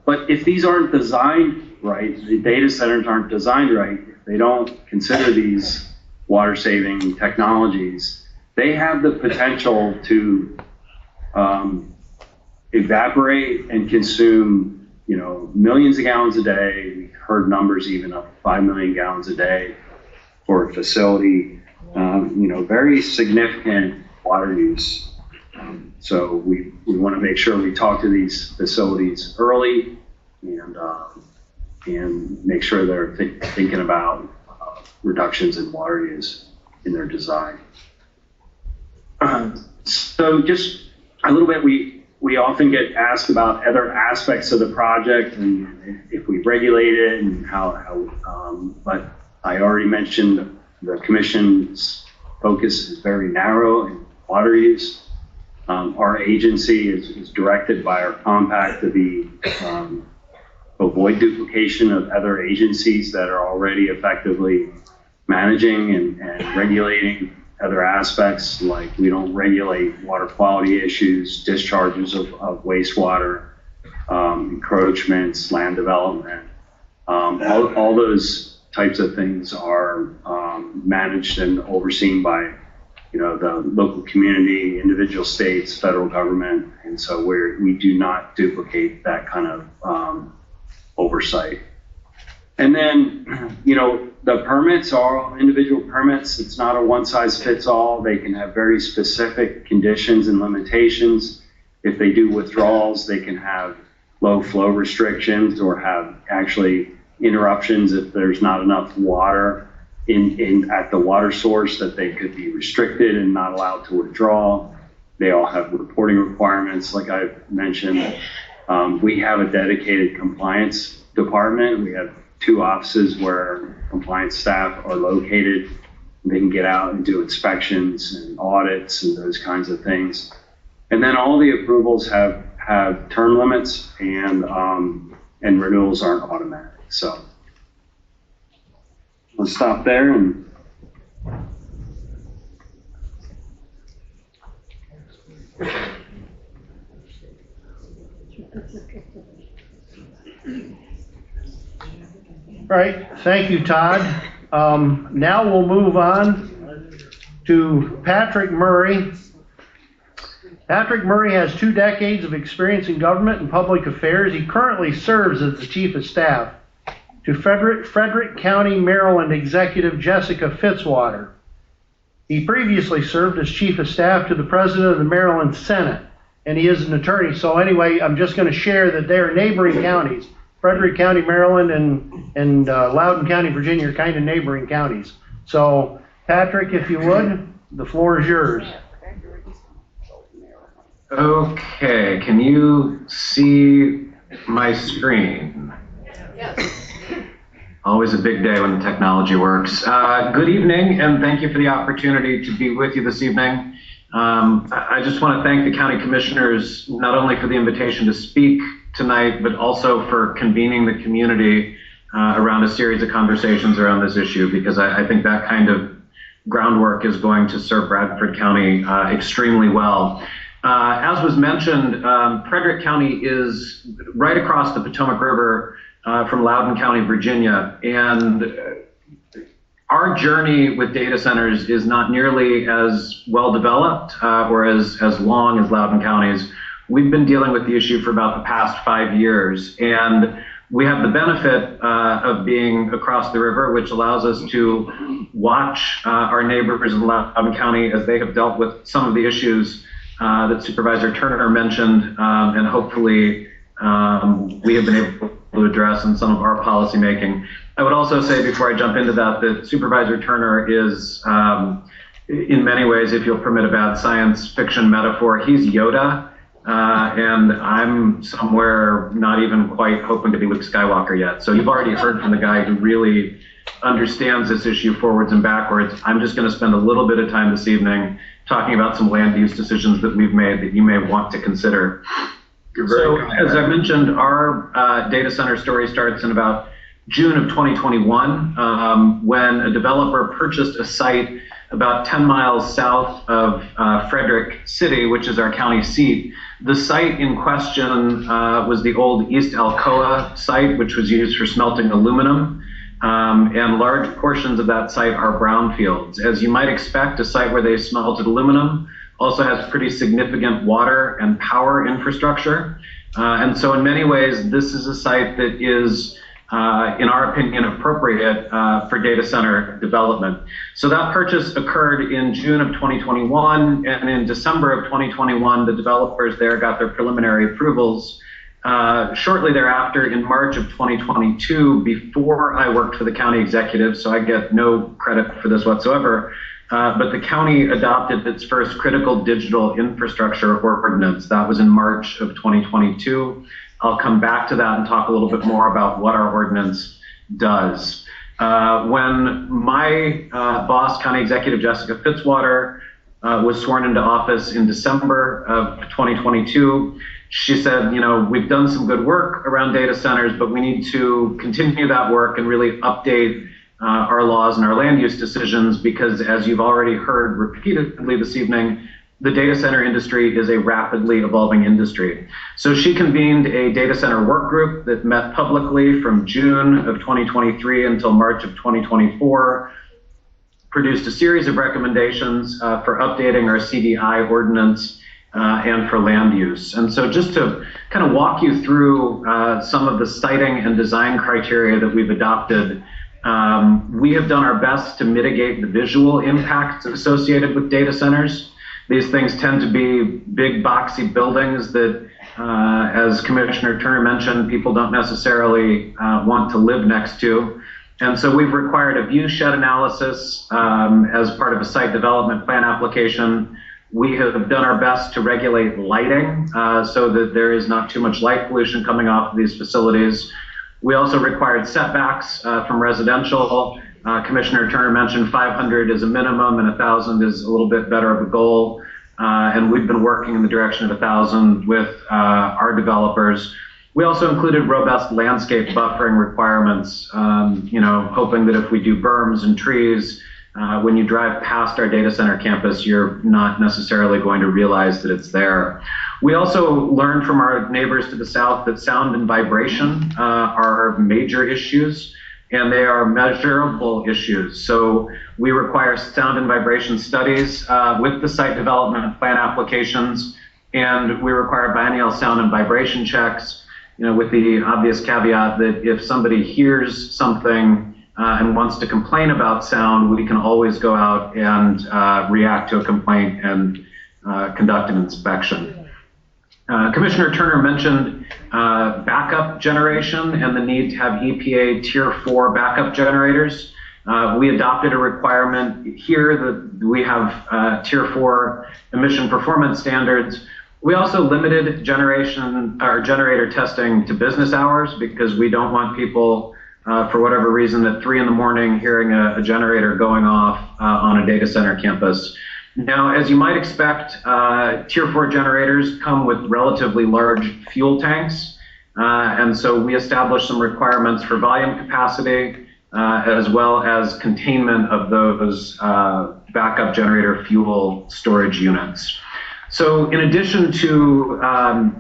but if these aren't designed right, the data centers aren't designed right, they don't consider these water-saving technologies, they have the potential to evaporate and consume, millions of gallons a day. We've heard numbers even up 5 million gallons a day for a facility. Very significant water use. So we want to make sure we talk to these facilities early and make sure they're thinking about reductions in water use in their design. So just a little bit, we often get asked about other aspects of the project and if we regulate it and how but I already mentioned the commission's focus is very narrow in water use. Our agency is directed by our compact to avoid duplication of other agencies that are already effectively managing and regulating other aspects, like we don't regulate water quality issues, discharges of wastewater, encroachments, land development. All those types of things are managed and overseen by the local community, individual states, federal government, and so we do not duplicate that kind of oversight. And then, the permits are all individual permits. It's not a one-size-fits-all. They can have very specific conditions and limitations. If they do withdrawals, they can have low flow restrictions or have actually interruptions if there's not enough water at the water source that they could be restricted and not allowed to withdraw. They all have reporting requirements, like I mentioned. We have a dedicated compliance department. We have 2 offices where compliance staff are located. They can get out and do inspections and audits and those kinds of things. And then all the approvals have term limits and renewals aren't automatic. So let's stop there and
All right, thank you, Todd. Now we'll move on to Patrick Murray. Patrick Murray has 2 decades of experience in government and public affairs. He currently serves as the Chief of Staff to Frederick County, Maryland Executive Jessica Fitzwater. He previously served as Chief of Staff to the President of the Maryland Senate, and he is an attorney. So anyway, I'm just going to share that they are neighboring counties. Frederick County, Maryland, and Loudoun County, Virginia are kind of neighboring counties. So Patrick, if you would, the floor is yours.
Okay, can you see my screen? Yes. Always a big day when the technology works. Good evening, and thank you for the opportunity to be with you this evening. I just want to thank the county commissioners not only for the invitation to speak tonight, but also for convening the community around a series of conversations around this issue, because I think that kind of groundwork is going to serve Bradford County extremely well. As was mentioned, Frederick County is right across the Potomac River from Loudoun County, Virginia, and our journey with data centers is not nearly as well developed or as long as Loudoun County's. We've been dealing with the issue for about the past 5 years, and we have the benefit of being across the river, which allows us to watch our neighbors in Loudoun County as they have dealt with some of the issues that Supervisor Turner mentioned, and hopefully we have been able to address in some of our policy making. I would also say, before I jump into that Supervisor Turner is, in many ways, if you'll permit a bad science fiction metaphor, he's Yoda, and I'm somewhere not even quite hoping to be Luke Skywalker yet. So you've already heard from the guy who really understands this issue forwards and backwards. I'm just going to spend a little bit of time this evening talking about some land use decisions that we've made that you may want to consider. So, as I mentioned, our data center story starts in about June of 2021, when a developer purchased a site about 10 miles south of Frederick City, which is our county seat. The site in question was the old East Alcoa site, which was used for smelting aluminum. And large portions of that site are brownfields. As you might expect, a site where they smelted aluminum also has pretty significant water and power infrastructure. And so in many ways, this is a site that is, in our opinion, appropriate for data center development. So that purchase occurred in June of 2021, and in December of 2021, the developers there got their preliminary approvals. Shortly thereafter, in March of 2022, before I worked for the county executive, so I get no credit for this whatsoever, but the county adopted its first critical digital infrastructure ordinance. That was in March of 2022. I'll come back to that and talk a little bit more about what our ordinance does. When my boss, County Executive Jessica Fitzwater, was sworn into office in December of 2022, she said, we've done some good work around data centers, but we need to continue that work and really update our laws and our land use decisions, because as you've already heard repeatedly this evening, the data center industry is a rapidly evolving industry. So she convened a data center work group that met publicly from June of 2023 until March of 2024, produced a series of recommendations for updating our CDI ordinance and for land use. And so just to kind of walk you through some of the siting and design criteria that we've adopted, we have done our best to mitigate the visual impacts associated with data centers. These things tend to be big, boxy buildings that, as Commissioner Turner mentioned, people don't necessarily want to live next to. And so we've required a view shed analysis as part of a site development plan application. We have done our best to regulate lighting so that there is not too much light pollution coming off of these facilities. We also required setbacks from residential. Commissioner Turner mentioned 500 is a minimum and 1,000 is a little bit better of a goal. And we've been working in the direction of 1,000 with our developers. We also included robust landscape buffering requirements, hoping that if we do berms and trees, when you drive past our data center campus, you're not necessarily going to realize that it's there. We also learned from our neighbors to the south that sound and vibration are major issues, and they are measurable issues. So we require sound and vibration studies with the site development plan applications, and we require biennial sound and vibration checks, with the obvious caveat that if somebody hears something and wants to complain about sound, we can always go out and react to a complaint and conduct an inspection. Commissioner Turner mentioned backup generation and the need to have EPA Tier 4 backup generators. We adopted a requirement here that we have Tier 4 emission performance standards. We also limited generator testing to business hours because we don't want people, for whatever reason, at 3 in the morning hearing a generator going off on a data center campus. Now, as you might expect, Tier 4 generators come with relatively large fuel tanks, and so we established some requirements for volume capacity, as well as containment of those backup generator fuel storage units. So in addition to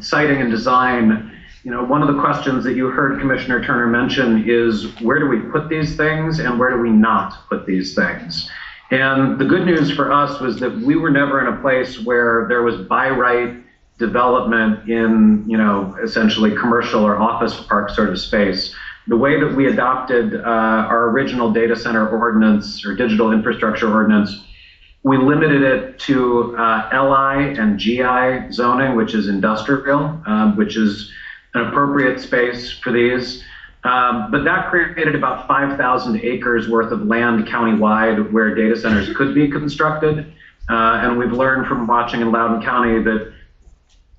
siting and design, one of the questions that you heard Commissioner Turner mention is, where do we put these things and where do we not put these things? And the good news for us was that we were never in a place where there was by right development in, essentially commercial or office park sort of space. The way that we adopted our original data center ordinance or digital infrastructure ordinance, we limited it to LI and GI zoning, which is industrial, which is an appropriate space for these. But that created about 5,000 acres worth of land countywide where data centers could be constructed. And we've learned from watching in Loudoun County that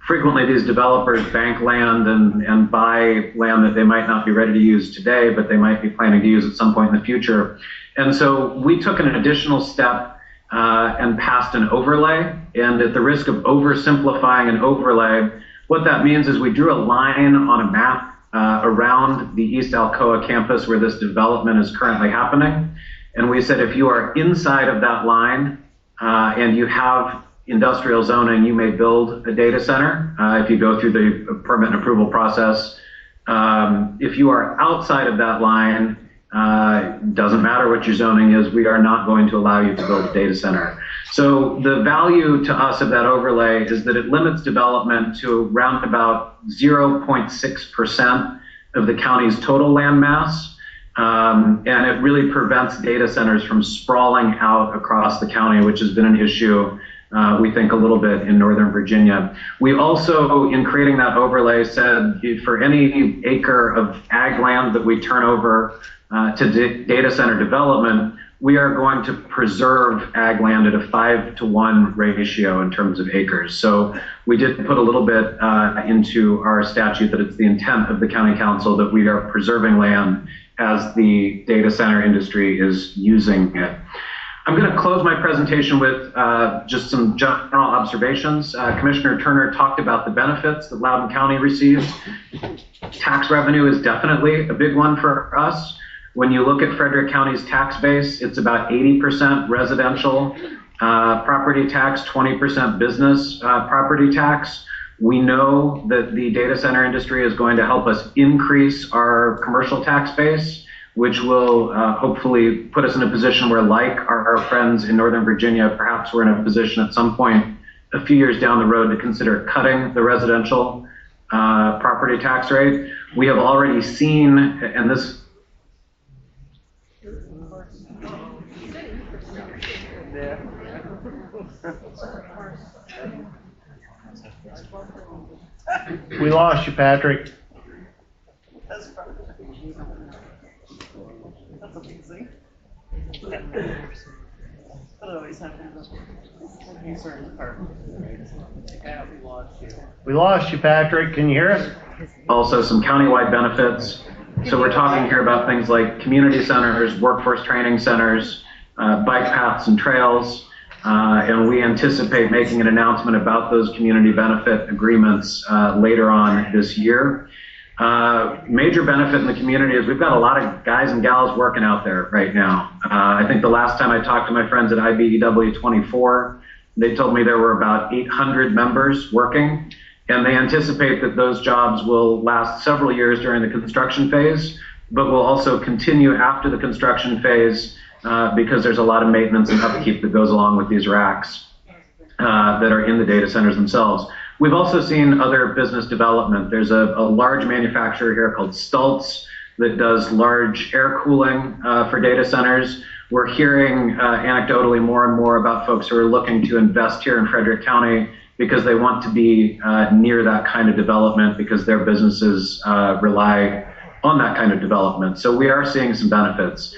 frequently these developers bank land and buy land that they might not be ready to use today, but they might be planning to use at some point in the future. And so we took an additional step and passed an overlay. And at the risk of oversimplifying an overlay, what that means is we drew a line on a map around the East Alcoa campus where this development is currently happening. And we said, if you are inside of that line and you have industrial zoning, you may build a data center if you go through the permit and approval process. If you are outside of that line, doesn't matter what your zoning is, we are not going to allow you to build a data center. So the value to us of that overlay is that it limits development to around about 0.6% of the county's total land mass. And it really prevents data centers from sprawling out across the county, which has been an issue, we think, a little bit in Northern Virginia. We also, in creating that overlay, said for any acre of ag land that we turn over to data center development, we are going to preserve ag land at a 5-to-1 ratio in terms of acres. So we did put a little bit into our statute that it's the intent of the county council that we are preserving land as the data center industry is using it. I'm going to close my presentation with just some general observations. Commissioner Turner talked about the benefits that Loudoun County receives. Tax revenue is definitely a big one for us. When you look at Frederick County's tax base, it's about 80% residential property tax, 20% business property tax. We know that the data center industry is going to help us increase our commercial tax base, which will hopefully put us in a position where, like our friends in Northern Virginia, perhaps we're in a position at some point a few years down the road to consider cutting the residential property tax rate. We have already seen, and this
We lost you, Patrick.
That's amazing. That always happens.
We lost you, Patrick. Can you hear us?
Also some countywide benefits. So we're talking here about things like community centers, workforce training centers, bike paths and trails, and we anticipate making an announcement about those community benefit agreements later on this year. Major benefit in the community is we've got a lot of guys and gals working out there right now. I think the last time I talked to my friends at IBEW 24, they told me there were about 800 members working, and they anticipate that those jobs will last several years during the construction phase, but will also continue after the construction phase because there's a lot of maintenance and upkeep that goes along with these racks that are in the data centers themselves. We've also seen other business development. There's a large manufacturer here called Stultz that does large air cooling for data centers. We're hearing anecdotally more and more about folks who are looking to invest here in Frederick County because they want to be near that kind of development because their businesses rely on that kind of development. So we are seeing some benefits.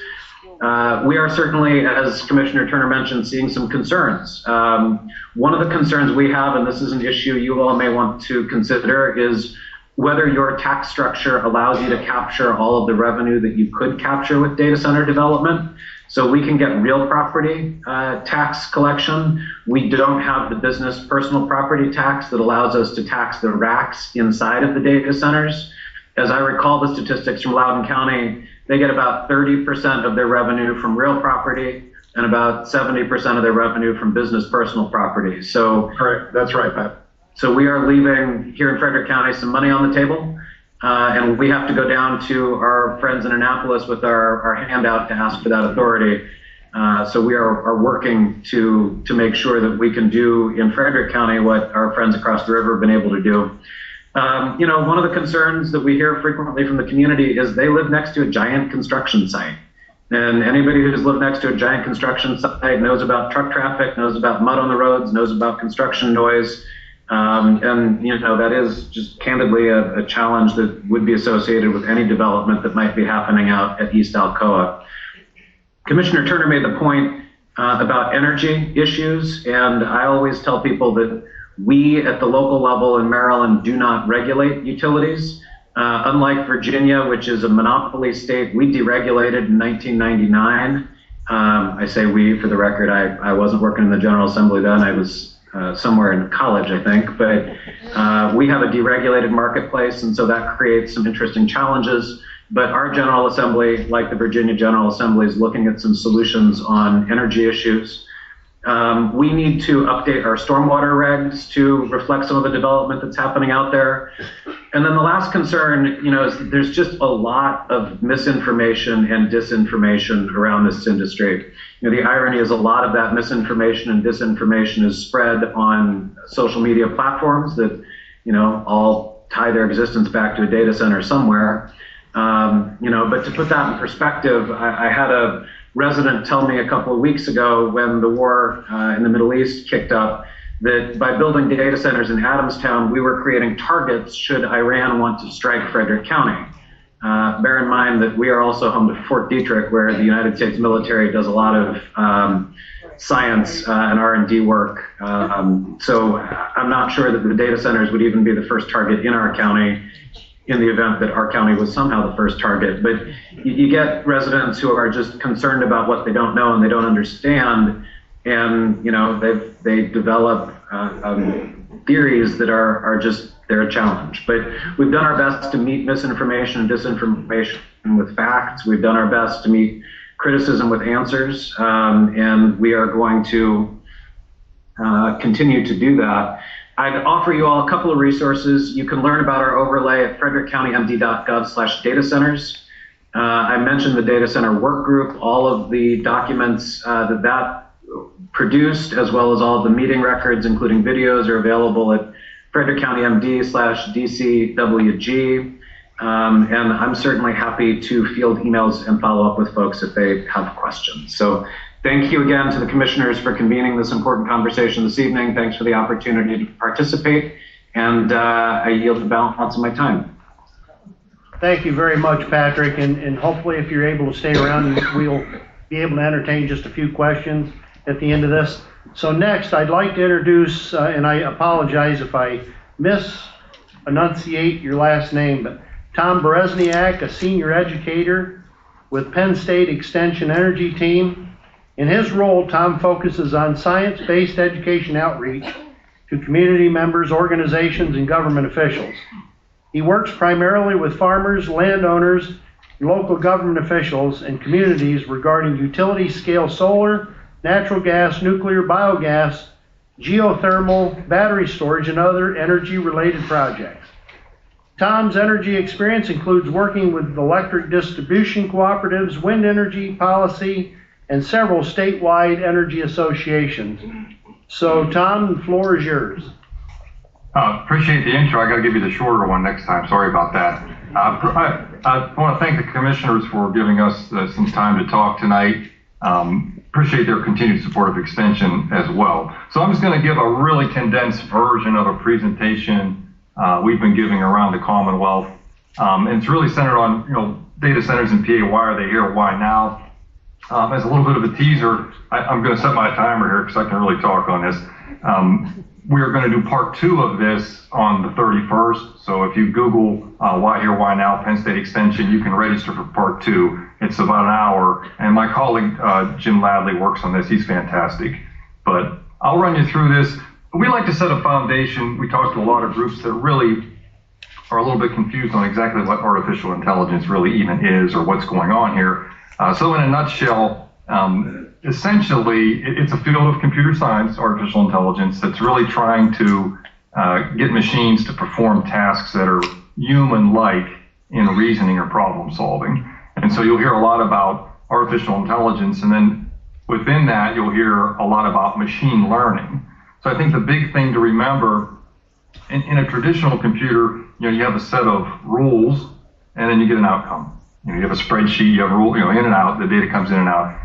We are certainly, as Commissioner Turner mentioned, seeing some concerns. One of the concerns we have, and this is an issue you all may want to consider, is whether your tax structure allows you to capture all of the revenue that you could capture with data center development. So we can get real property tax collection. We don't have the business personal property tax that allows us to tax the racks inside of the data centers. As I recall the statistics from Loudoun County, they get about 30% of their revenue from real property and about 70% of their revenue from business personal property. So
Correct. That's right, Pat.
So we are leaving here in Frederick County some money on the table, and we have to go down to our friends in Annapolis with our handout to ask for that authority. So we are working to make sure that we can do in Frederick County what our friends across the river have been able to do. One of the concerns that we hear frequently from the community is they live next to a giant construction site. And anybody who's lived next to a giant construction site knows about truck traffic, knows about mud on the roads, knows about construction noise. That is just candidly a challenge that would be associated with any development that might be happening out at East Alcoa. Commissioner Turner made the point about energy issues, and I always tell people that we at the local level in Maryland do not regulate utilities. Unlike Virginia, which is a monopoly state, we deregulated in 1999. I say we, for the record, I wasn't working in the General Assembly then. I was somewhere in college, I think. But we have a deregulated marketplace, and so that creates some interesting challenges. But our General Assembly, like the Virginia General Assembly, is looking at some solutions on energy issues. We need to update our stormwater regs to reflect some of the development that's happening out there. And then the last concern, is that there's just a lot of misinformation and disinformation around this industry. The irony is a lot of that misinformation and disinformation is spread on social media platforms that, all tie their existence back to a data center somewhere. But to put that in perspective, I had a resident tell me a couple of weeks ago when the war in the Middle East kicked up that by building data centers in Adamstown, we were creating targets should Iran want to strike Frederick County. Bear in mind that we are also home to Fort Detrick, where the United States military does a lot of science and R&D work. So I'm not sure that the data centers would even be the first target in our county in the event that our county was somehow the first target. But you get residents who are just concerned about what they don't know and they don't understand, and they develop theories that are just, they're a challenge. But we've done our best to meet misinformation and disinformation with facts. We've done our best to meet criticism with answers, and we are going to continue to do that. I'd offer you all a couple of resources. You can learn about our overlay at frederickcountymd.gov/data centers. I mentioned the data center work group. All of the documents that produced, as well as all of the meeting records, including videos, are available at frederickcountymd/DCWG. And I'm certainly happy to field emails and follow up with folks if they have questions. So thank you again to the commissioners for convening this important conversation this evening. Thanks for the opportunity to participate, and I yield the balance of my time.
Thank you very much, Patrick, and hopefully if you're able to stay around, we'll be able to entertain just a few questions at the end of this. So next, I'd like to introduce, and I apologize if I misenunciate your last name, but Tom Beresnyak, a senior educator with Penn State Extension Energy Team. In his role, Tom focuses on science-based education outreach to community members, organizations, and government officials. He works primarily with farmers, landowners, local government officials, and communities regarding utility-scale solar, natural gas, nuclear, biogas, geothermal, battery storage, and other energy-related projects. Tom's energy experience includes working with electric distribution cooperatives, wind energy policy, and several statewide energy associations. So, Tom, the floor is yours.
Appreciate the intro. I got to give you the shorter one next time. Sorry about that. I want to thank the commissioners for giving us some time to talk tonight. Appreciate their continued support of Extension as well. So I'm just going to give a really condensed version of a presentation we've been giving around the Commonwealth. And it's really centered on, data centers in PA. Why are they here? Why now? As a little bit of a teaser, I'm going to set my timer here because I can really talk on this. We are going to do part 2 of this on the 31st. So if you Google Why Here, Why Now, Penn State Extension, you can register for part 2. It's about an hour. And my colleague, Jim Ladley, works on this. He's fantastic. But I'll run you through this. We like to set a foundation. We talk to a lot of groups that really are a little bit confused on exactly what artificial intelligence really even is or what's going on here. So in a nutshell, essentially, it's a field of computer science, artificial intelligence, that's really trying to get machines to perform tasks that are human-like in reasoning or problem solving. And so you'll hear a lot about artificial intelligence, and then within that, you'll hear a lot about machine learning. So I think the big thing to remember, in a traditional computer, you have a set of rules, and then you get an outcome. You have a spreadsheet, you have a rule, in and out, the data comes in and out.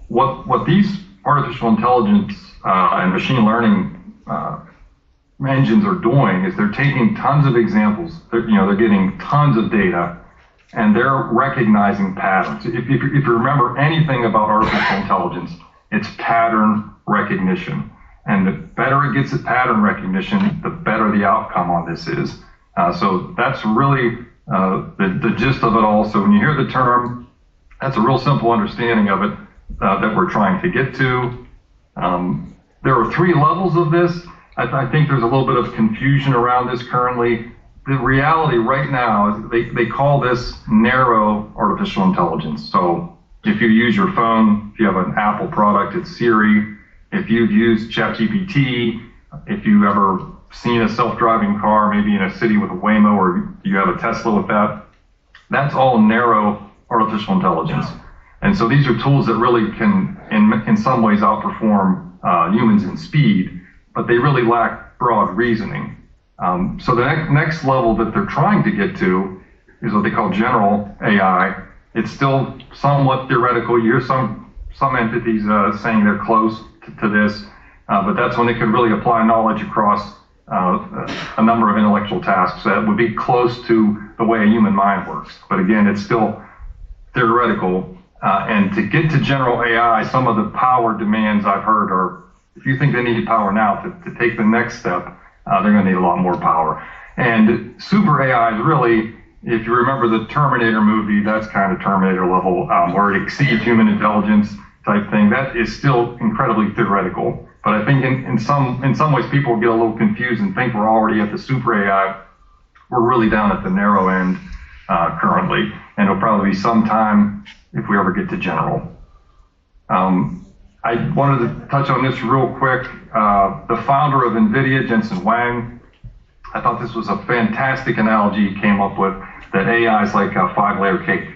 What these artificial intelligence and machine learning engines are doing is they're taking tons of examples. They're getting tons of data, and they're recognizing patterns. If you remember anything about artificial intelligence, it's pattern recognition. And the better it gets at pattern recognition, the better the outcome on this is. So that's really the gist of it all. So when you hear the term, that's a real simple understanding of it that we're trying to get to. There are 3 levels of this. I think there's a little bit of confusion around this currently. The reality right now is they call this narrow artificial intelligence. So if you use your phone, if you have an Apple product, it's Siri. If you've used ChatGPT, if you've ever seen a self-driving car, maybe in a city with a Waymo, or you have a Tesla with that, that's all narrow artificial intelligence. And so these are tools that really can, in some ways, outperform humans in speed, but they really lack broad reasoning. So the next level that they're trying to get to is what they call general AI. It's still somewhat theoretical. You hear some entities saying they're close to this, but that's when they can really apply knowledge across a number of intellectual tasks that would be close to the way a human mind works. But again, it's still theoretical. And to get to general AI, some of the power demands I've heard are, if you think they need power now, to take the next step, they're going to need a lot more power. And super AI is really, if you remember the Terminator movie, that's kind of Terminator level, where it exceeds human intelligence type thing. That is still incredibly theoretical. But I think in some ways people get a little confused and think we're already at the super AI. We're really down at the narrow end currently, and it'll probably be some time if we ever get to general. I wanted to touch on this real quick. The founder of NVIDIA, Jensen Huang, I thought this was a fantastic analogy he came up with, that AI is like a 5-layer cake.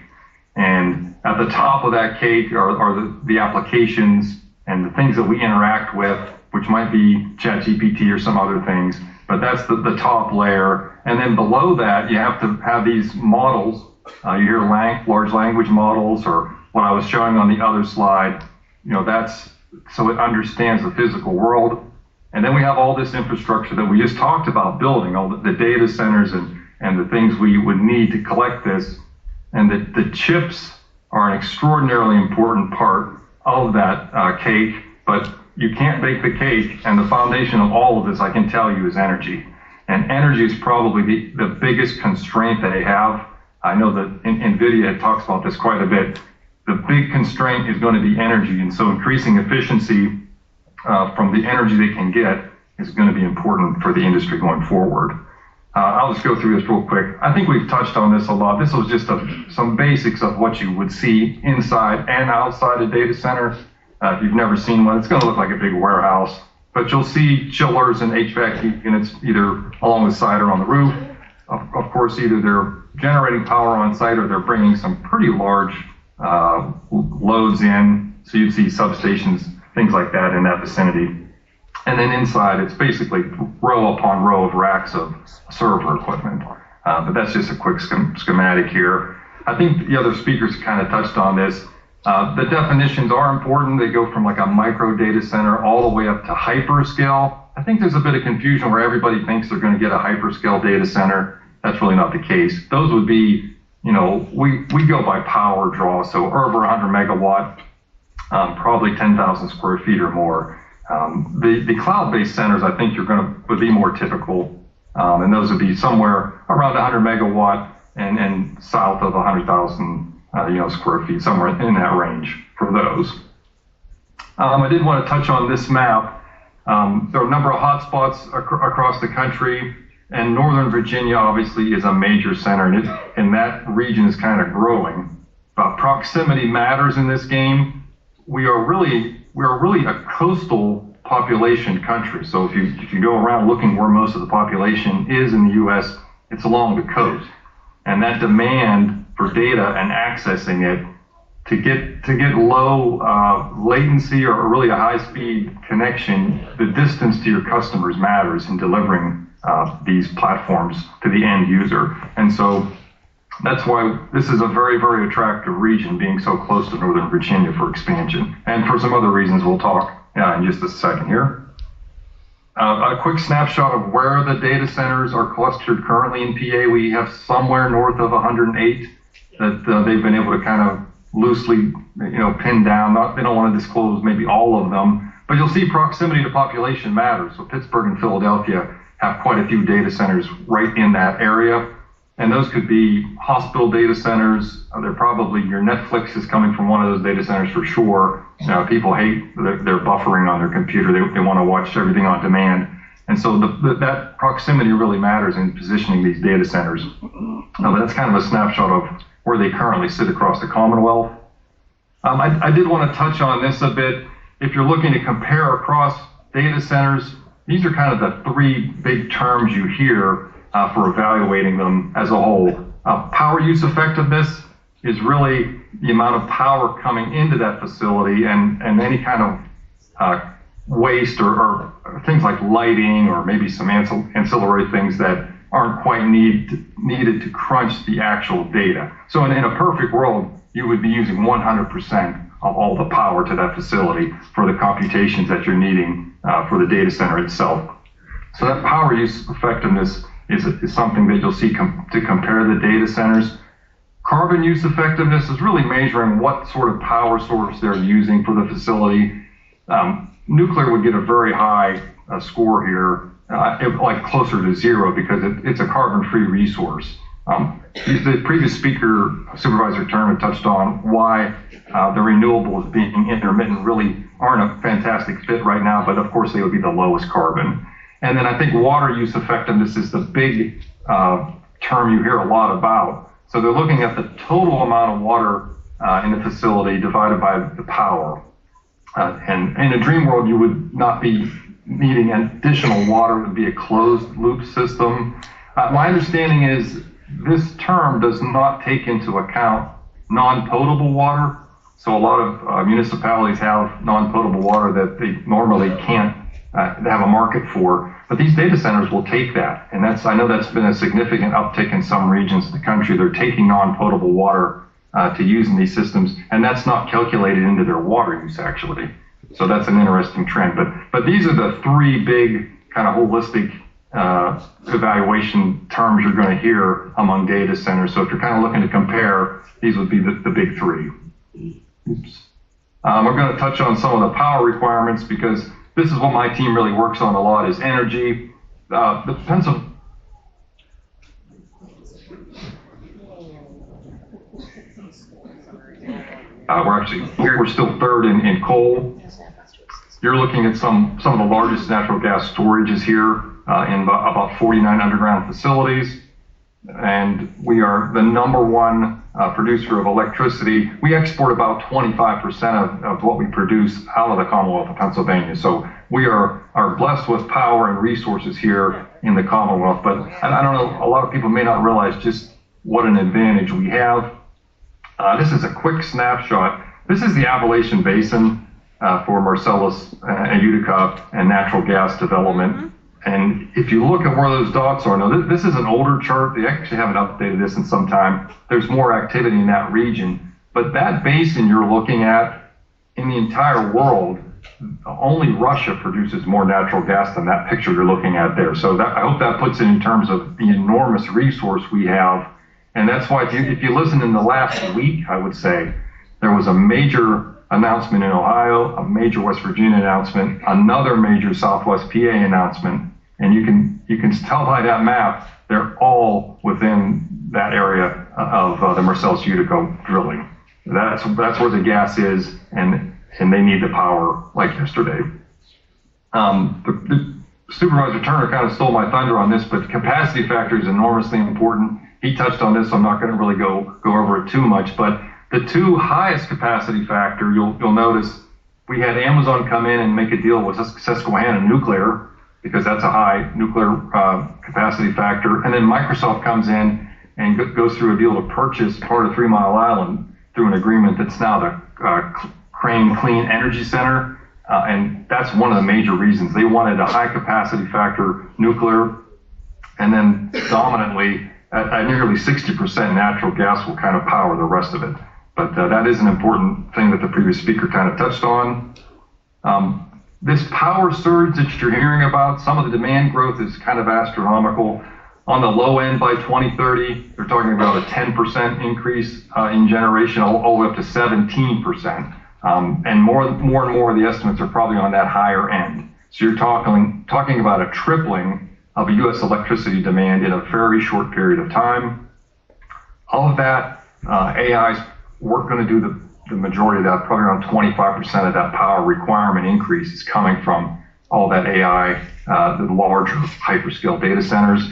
And at the top of that cake are the applications and the things that we interact with, which might be ChatGPT or some other things, but that's the top layer. And then below that, you have to have these models. You hear large language models, or what I was showing on the other slide, that's so it understands the physical world. And then we have all this infrastructure that we just talked about building, all the data centers and the things we would need to collect this. And the chips are an extraordinarily important part of that cake, but you can't bake the cake, and the foundation of all of this, I can tell you, is energy. And energy is probably the biggest constraint they have. I know that NVIDIA talks about this quite a bit. The big constraint is going to be energy, and so increasing efficiency from the energy they can get is going to be important for the industry going forward. I'll just go through this real quick. I think we've touched on this a lot. This was just some basics of what you would see inside and outside a data center. If you've never seen one, it's going to look like a big warehouse, but you'll see chillers and HVAC units either along the side or on the roof. Of course, either they're generating power on site or they're bringing some pretty large loads in. So you'd see substations, things like that in that vicinity. And then inside, it's basically row upon row of racks of server equipment. But that's just a quick schematic here. I think the other speakers kind of touched on this. The definitions are important. They go from like a micro data center all the way up to hyperscale. I think there's a bit of confusion where everybody thinks they're going to get a hyperscale data center. That's really not the case. Those would be, we go by power draw, so over 100 megawatt, probably 10,000 square feet or more. The cloud-based centers, I think would be more typical, and those would be somewhere around 100 megawatt and south of 100,000 square feet, somewhere in that range for those. I did want to touch on this map. There are a number of hotspots across the country, and Northern Virginia obviously is a major center, and that region is kind of growing. Proximity matters in this game. We are really a coastal population country. So if you go around looking where most of the population is in the U.S., it's along the coast, and that demand for data and accessing it to get low latency or really a high-speed connection, the distance to your customers matters in delivering these platforms to the end user. And so that's why this is a very, very attractive region, being so close to Northern Virginia for expansion. And for some other reasons we'll talk in just a second here. A quick snapshot of where the data centers are clustered currently in PA. We have somewhere north of 108 that they've been able to kind of loosely, pin down. They don't want to disclose maybe all of them, but you'll see proximity to population matters. So Pittsburgh and Philadelphia have quite a few data centers right in that area. And those could be hospital data centers. They're probably, your Netflix is coming from one of those data centers for sure. People hate their buffering on their computer. They want to watch everything on demand. And so that proximity really matters in positioning these data centers. But that's kind of a snapshot of where they currently sit across the Commonwealth. I did want to touch on this a bit. If you're looking to compare across data centers, these are kind of the three big terms you hear for evaluating them as a whole. Power use effectiveness is really the amount of power coming into that facility, and any kind of waste or things like lighting or maybe some ancillary things that aren't quite needed to crunch the actual data. So in a perfect world, you would be using 100% of all the power to that facility for the computations that you're needing for the data center itself. So that power use effectiveness is something that you'll see to compare the data centers. Carbon use effectiveness is really measuring what sort of power source they're using for the facility. Nuclear would get a very high score here, like closer to zero, because it's a carbon-free resource. The previous speaker, Supervisor Turner, touched on why the renewables being intermittent really aren't a fantastic fit right now, but of course they would be the lowest carbon. And then I think water use effectiveness is the big term you hear a lot about. So they're looking at the total amount of water in the facility divided by the power. And in a dream world, you would not be needing additional water. It would be a closed loop system. My understanding is this term does not take into account non-potable water. So a lot of municipalities have non-potable water that they normally can't have a market for. But these data centers will take that. And I know that's been a significant uptick in some regions of the country. They're taking non-potable water to use in these systems, and that's not calculated into their water use, actually. So that's an interesting trend. But these are the three big kind of holistic evaluation terms you're going to hear among data centers. So if you're kind of looking to compare, these would be the big three. Oops. We're going to touch on some of the power requirements, because this is what my team really works on a lot, is energy. The Pennsylvania. We're still third in coal. You're looking at some of the largest natural gas storages here. in about 49 underground facilities. And we are the number one producer of electricity. We export about 25% of what we produce out of the Commonwealth of Pennsylvania. So we are blessed with power and resources here in the Commonwealth. But I don't know, a lot of people may not realize just what an advantage we have. This is a quick snapshot. This is the Appalachian Basin for Marcellus and Utica and natural gas development. And if you look at where those dots are, now this is an older chart. They actually haven't updated this in some time. There's more activity in that region. But that basin you're looking at in the entire world, only Russia produces more natural gas than that picture you're looking at there. So I hope that puts it in terms of the enormous resource we have. And that's why if you listen in the last week, I would say, there was a major announcement in Ohio, a major West Virginia announcement, another major Southwest PA announcement. And you can tell by that map, they're all within that area of the Marcellus Utica drilling. That's where the gas is, and they need the power like yesterday. The Supervisor Turner kind of stole my thunder on this, but capacity factor is enormously important. He touched on this, so I'm not going to really go over it too much. But the two highest capacity factor, you'll notice, we had Amazon come in and make a deal with Susquehanna Nuclear, because that's a high nuclear capacity factor. And then Microsoft comes in and goes through a deal to purchase part of 3 Mile Island through an agreement that's now the Crane Clean Energy Center. And that's one of the major reasons. They wanted a high capacity factor nuclear, and then dominantly at nearly 60% natural gas will kind of power the rest of it. But that is an important thing that the previous speaker kind of touched on. This power surge that you're hearing about, some of the demand growth is kind of astronomical. On the low end by 2030, they're talking about a 10% increase in generation, all the way up to 17%. And more and more of the estimates are probably on that higher end. So you're talking about a tripling of U.S. electricity demand in a very short period of time. All of that, AI's we're going to do the majority of that, probably around 25% of that power requirement increase is coming from all that AI, the larger hyperscale data centers.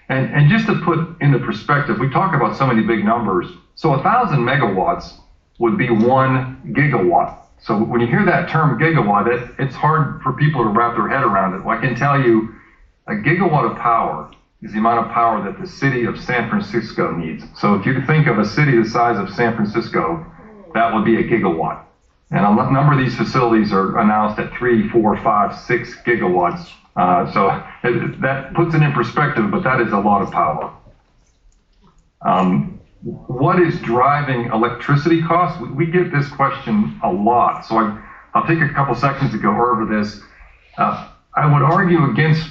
And just to put into perspective, we talk about so many big numbers. So 1,000 megawatts would be 1 gigawatt. So when you hear that term gigawatt, it's hard for people to wrap their head around it. Well, I can tell you a gigawatt of power is the amount of power that the city of San Francisco needs. So if you think of a city the size of San Francisco, that would be a gigawatt. And a number of these facilities are announced at 3, 4, 5, 6 gigawatts. So that puts it in perspective, but that is a lot of power. What is driving electricity costs? We get this question a lot. So I'll take a couple seconds to go over this. I would argue against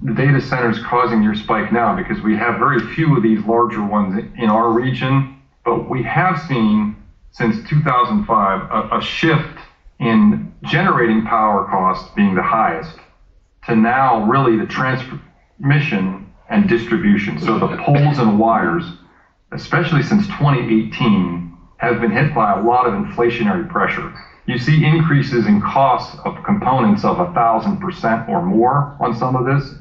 the data centers causing your spike now, because we have very few of these larger ones in our region, but we have seen since 2005 a shift in generating power costs being the highest to now really the transmission and distribution. So the poles and wires, especially since 2018, have been hit by a lot of inflationary pressure. You see increases in costs of components of 1,000% or more on some of this.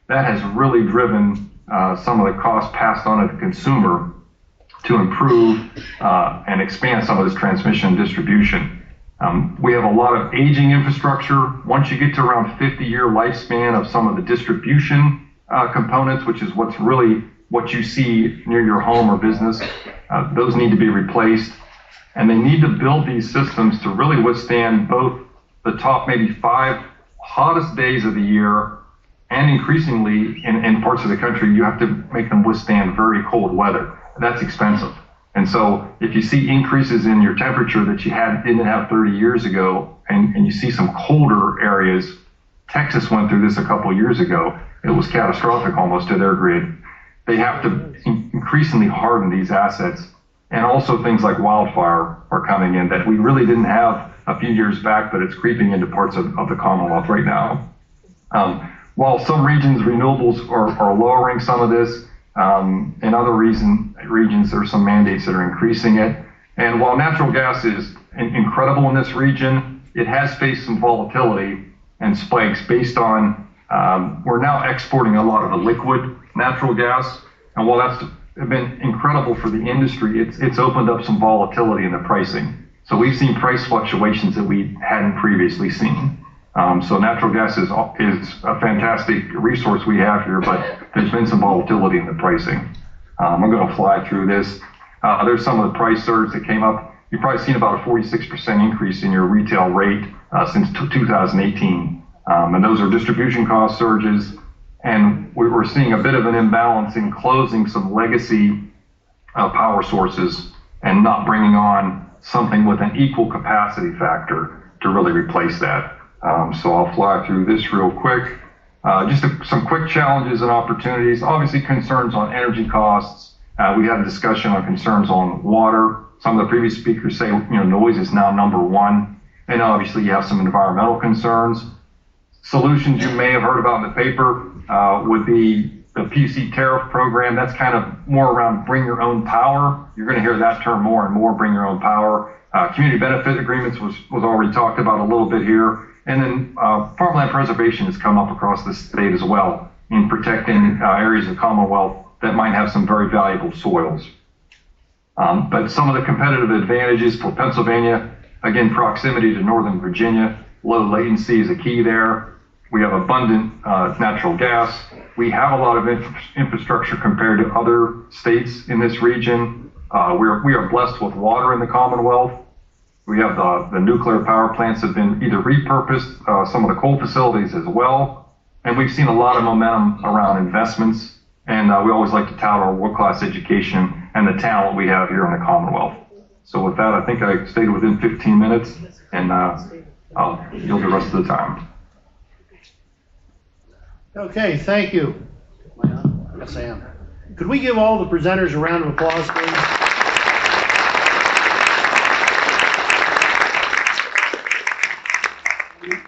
That has really driven some of the costs passed on to the consumer to improve and expand some of this transmission and distribution. We have a lot of aging infrastructure. Once you get to around 50-year lifespan of some of the distribution components, which is what you see near your home or business, those need to be replaced. And they need to build these systems to really withstand both the top maybe 5 hottest days of the year, and increasingly in parts of the country, you have to make them withstand very cold weather. That's expensive. And so if you see increases in your temperature that you didn't have 30 years ago, and you see some colder areas, Texas went through this a couple of years ago. It was catastrophic almost to their grid. They have to increasingly harden these assets. And also things like wildfire are coming in that we really didn't have a few years back, but it's creeping into parts of the Commonwealth right now. While some regions, renewables are lowering some of this, in other regions, there are some mandates that are increasing it. And while natural gas is incredible in this region, it has faced some volatility and spikes based on We're now exporting a lot of the liquid natural gas, and while that's been incredible for the industry, it's opened up some volatility in the pricing. So we've seen price fluctuations that we hadn't previously seen. So natural gas is a fantastic resource we have here, but there's been some volatility in the pricing. I'm going to fly through this. There's some of the price surge that came up. You've probably seen about a 46% increase in your retail rate since 2018. And those are distribution cost surges. And we're seeing a bit of an imbalance in closing some legacy power sources and not bringing on something with an equal capacity factor to really replace that. So I'll fly through this real quick. Some quick challenges and opportunities. Obviously, concerns on energy costs. We had a discussion on concerns on water. Some of the previous speakers say, noise is now number one. And obviously, you have some environmental concerns. Solutions you may have heard about in the paper would be the PUC tariff program. That's kind of more around bring your own power. You're going to hear that term more and more, bring your own power. Community benefit agreements was already talked about a little bit here. And then farmland preservation has come up across the state as well in protecting areas of Commonwealth that might have some very valuable soils. But some of the competitive advantages for Pennsylvania, again, proximity to Northern Virginia, low latency is a key there. We have abundant natural gas. We have a lot of infrastructure compared to other states in this region. We are blessed with water in the Commonwealth. We have the nuclear power plants have been either repurposed, some of the coal facilities as well. And we've seen a lot of momentum around investments. And we always like to tout our world-class education and the talent we have here in the Commonwealth. So with that, I think I stayed within 15 minutes, and I'll yield the rest of the time.
Okay, thank you. Yes, I am. Could we give all the presenters a round of applause, please?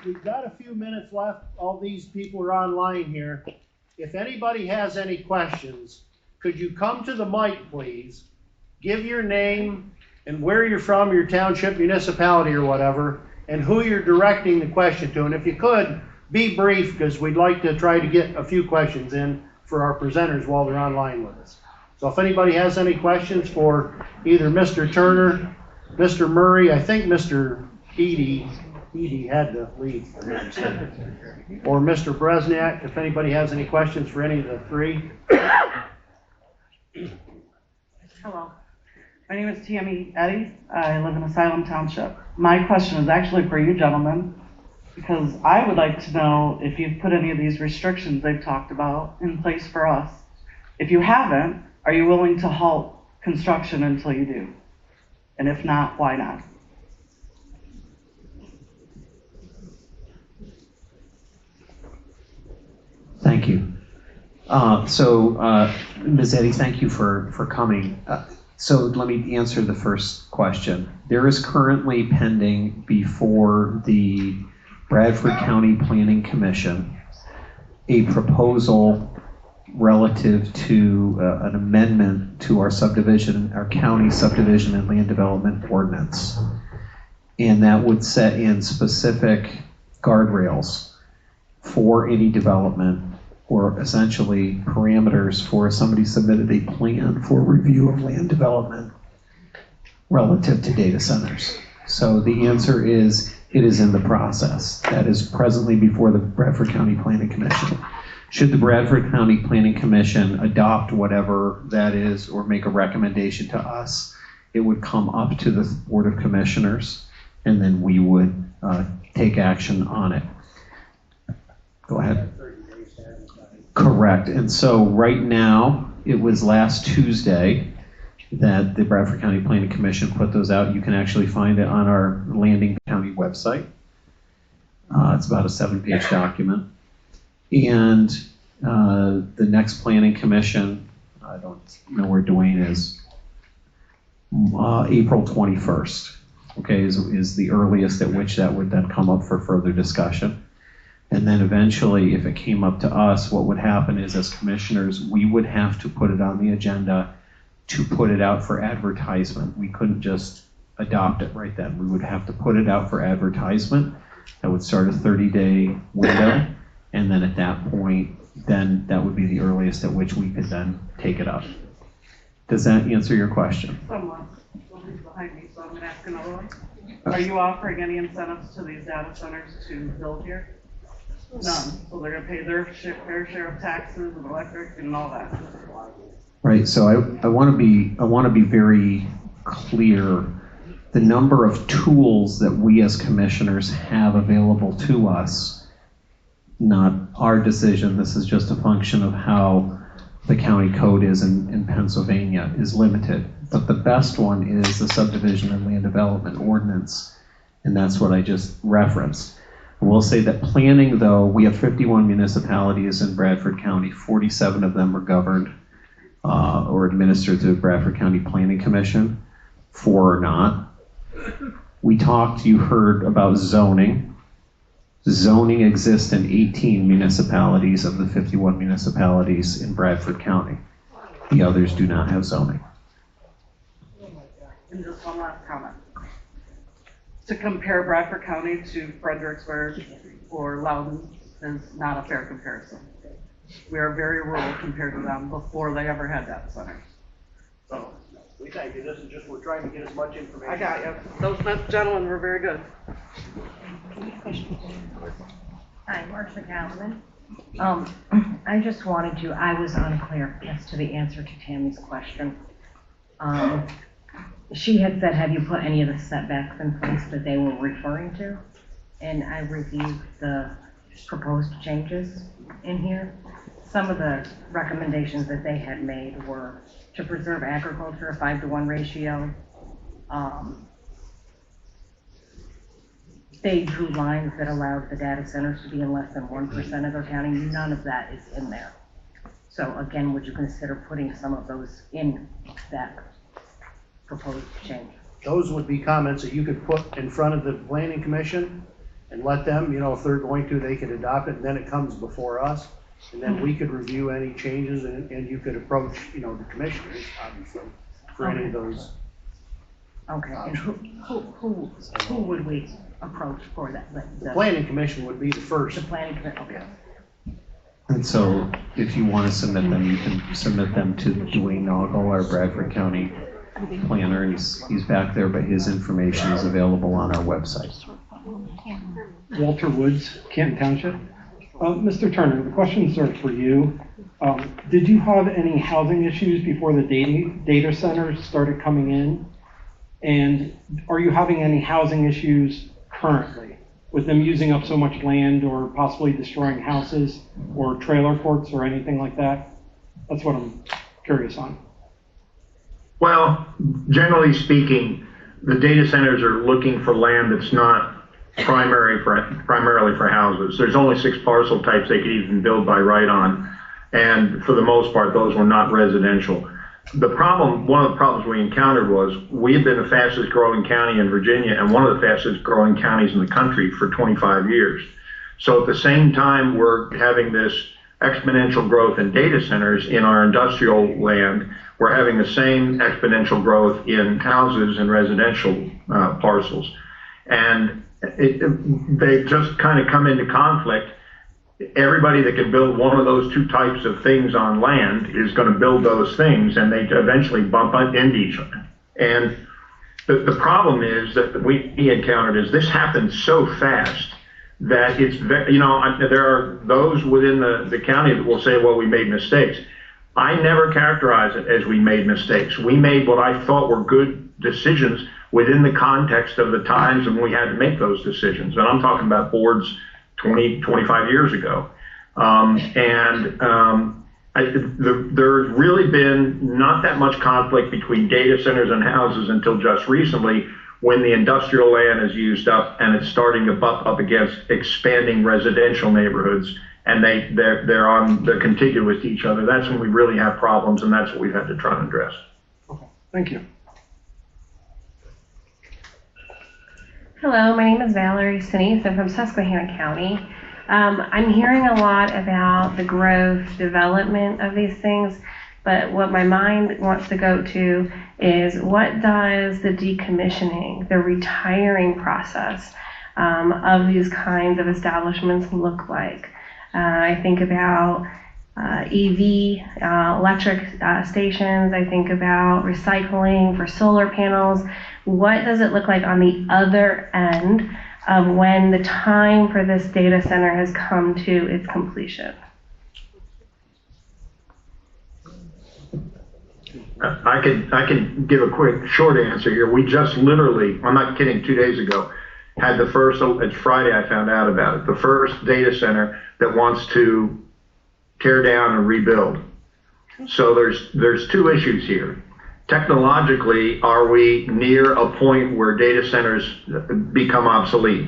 We've got a few minutes left. All these people are online here. If anybody has any questions, could you come to the mic, please? Give your name and where you're from, your township, municipality, or whatever, and who you're directing the question to. And if you could, be brief, because we'd like to try to get a few questions in for our presenters while they're online with us. So if anybody has any questions for either Mr. Turner, Mr. Murray, I think Mr. Eady had to leave, or Mr. Beresnyak, if anybody has any questions for any of the three.
Hello, my name is Tammy Eddy. I live in Asylum Township. My question is actually for you gentlemen, because I would like to know if you've put any of these restrictions they've talked about in place for us. If you haven't, are you willing to halt construction until you do? And if not, why not?
Thank you. Ms. Eddy, thank you for coming. So let me answer the first question. There is currently pending before the Bradford County Planning Commission a proposal relative to an amendment to our county subdivision and land development ordinance. And that would set in specific guardrails for any development, or essentially parameters for if somebody submitted a plan for review of land development relative to data centers. So the answer is, it is in the process. That is presently before the Bradford County Planning Commission. Should the Bradford County Planning Commission adopt whatever that is or make a recommendation to us, it would come up to the Board of Commissioners, and then we would take action on it. Go ahead. Correct. And so right now, it was last Tuesday that the Bradford County Planning Commission put those out. You can actually find it on our Landing County website. It's about a 7-page document. And the next Planning Commission, I don't know where Dwayne is, April 21st, okay, is the earliest at which that would then come up for further discussion. And then eventually, if it came up to us, what would happen is, as commissioners, we would have to put it on the agenda to put it out for advertisement. We couldn't just adopt it right then. We would have to put it out for advertisement. That would start a 30-day window. And then at that point, then that would be the earliest at which we could then take it up. Does that answer your question?
Somewhat. Somebody's behind me, so I'm gonna ask another one. Are you offering any incentives to these data centers to build here? None. So they're gonna pay their fair share of taxes and electric and all that.
Right, so I want to be very clear. The number of tools that we as commissioners have available to us, not our decision, this is just a function of how the county code is in Pennsylvania, is limited. But the best one is the subdivision and land development ordinance, and that's what I just referenced. I will say that planning, though, we have 51 municipalities in Bradford County, 47 of them are governed or administered through the Bradford County Planning Commission, 4 are not. We talked, you heard about zoning. Zoning exists in 18 municipalities of the 51 municipalities in Bradford County. The others do not have zoning.
And just one last comment. To compare Bradford County to Fredericksburg or Loudoun is not a fair comparison. We are very rural compared to them before they ever had data centers. So.
We thank you. This is just, we're trying to get as much information.
I got you. Those gentlemen were very good.
Hi, Marcia Gallivan. I just wanted to, I was unclear as to the answer to Tammy's question. She had said, have you put any of the setbacks in place that they were referring to? And I reviewed the proposed changes in here. Some of the recommendations that they had made were to preserve agriculture, a 5-to-1 ratio. They drew lines that allowed the data centers to be in less than 1% of their county. None of that is in there. So again, would you consider putting some of those in that proposed change?
Those would be comments that you could put in front of the planning commission and let them, if they're going to, they could adopt it, and then it comes before us. And then we could review any changes and you could approach, the commissioners, obviously, for any of those.
Okay, and who would we approach for that?
The planning commission would be the first.
The planning commission, okay.
And so if you want to submit them, you can submit them to Dwayne Noggle, our Bradford County planner. He's back there, but his information is available on our website.
Walter Woods, Canton Township. Mr. Turner, the questions are for you. Did you have any housing issues before the data centers started coming in? And are you having any housing issues currently with them using up so much land or possibly destroying houses or trailer courts or anything like that? That's what I'm curious on.
Well, generally speaking, the data centers are looking for land that's not primarily for houses. There's only 6 parcel types they could even build by right on, and for the most part, those were not residential. One of the problems we encountered was we had been the fastest growing county in Virginia and one of the fastest growing counties in the country for 25 years. So at the same time, we're having this exponential growth in data centers in our industrial land. We're having the same exponential growth in houses and residential parcels. And they just kind of come into conflict. Everybody that can build one of those 2 types of things on land is going to build those things, and they eventually bump into each other. And the problem is that we encountered is this happens so fast that it's, there are those within the county that will say, well, we made mistakes. I never characterize it as we made mistakes. We made what I thought were good decisions within the context of the times when we had to make those decisions. And I'm talking about boards 20, 25 years ago. There's really been not that much conflict between data centers and houses until just recently, when the industrial land is used up and it's starting to bump up against expanding residential neighborhoods, and they're contiguous to each other. That's when we really have problems, and that's what we've had to try and address.
Okay, thank you.
Hello, my name is Valerie Sinise. I'm from Susquehanna County. I'm hearing a lot about the growth, development of these things, but what my mind wants to go to is, what does the decommissioning, the retiring process of these kinds of establishments look like? I think about EV, electric stations. I think about recycling for solar panels. What does it look like on the other end of when the time for this data center has come to its completion?
I can give a quick short answer here. We just literally, I'm not kidding, 2 days ago, had the first, it's Friday I found out about it, the first data center that wants to tear down and rebuild. So there's two issues here. Technologically, are we near a point where data centers become obsolete?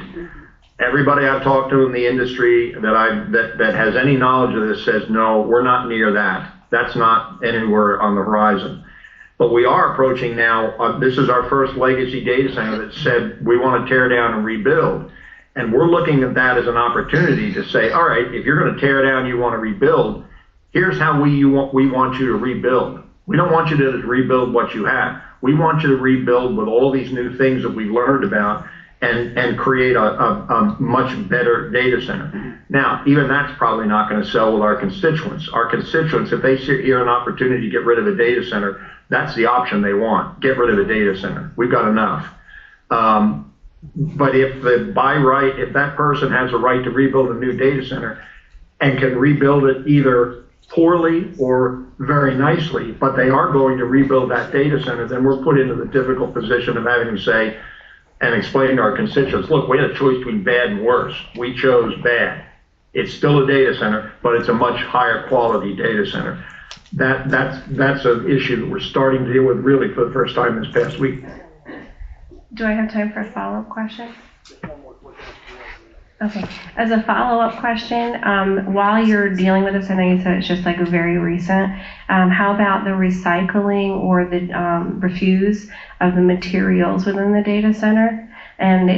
Everybody I've talked to in the industry that has any knowledge of this says, no, we're not near that. That's not anywhere on the horizon. But we are approaching now, this is our first legacy data center that said we want to tear down and rebuild. And we're looking at that as an opportunity to say, all right, if you're going to tear down, you want to rebuild, here's how we want you to rebuild. We don't want you to rebuild what you have. We want you to rebuild with all these new things that we've learned about and create a much better data center. Now, even that's probably not going to sell with our constituents. Our constituents, if they hear an opportunity to get rid of a data center, that's the option they want. Get rid of a data center. We've got enough. But if that person has a right to rebuild a new data center and can rebuild it either poorly or very nicely, but they are going to rebuild that data center, then we're put into the difficult position of having to say and explain to our constituents, look, we had a choice between bad and worse. We chose bad. It's still a data center, but it's a much higher quality data center. That's an issue that we're starting to deal with really for the first time this past week.
Do I have time for a follow-up question? Okay. As a follow-up question, while you're dealing with this, I know you said it's just like very recent. How about the recycling or the refuse of the materials within the data center? And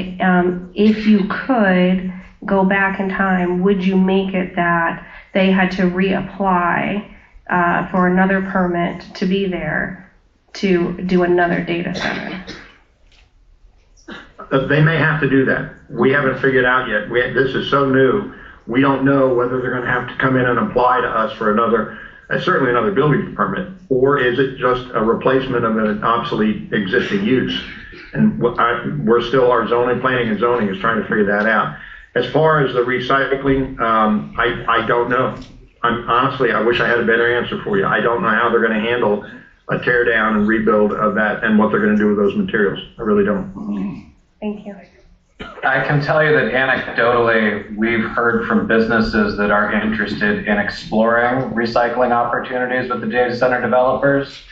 if you could go back in time, would you make it that they had to reapply for another permit to be there to do another data center?
They may have to do that. We haven't figured out yet. This is so new. We don't know whether they're going to have to come in and apply to us for certainly another building permit, or is it just a replacement of an obsolete existing use? And our planning and zoning is trying to figure that out. As far as the recycling, I don't know. Honestly, I wish I had a better answer for you. I don't know how they're going to handle a tear down and rebuild of that and what they're going to do with those materials. I really don't.
Thank you.
I can tell you that anecdotally, we've heard from businesses that are interested in exploring recycling opportunities with the data center developers.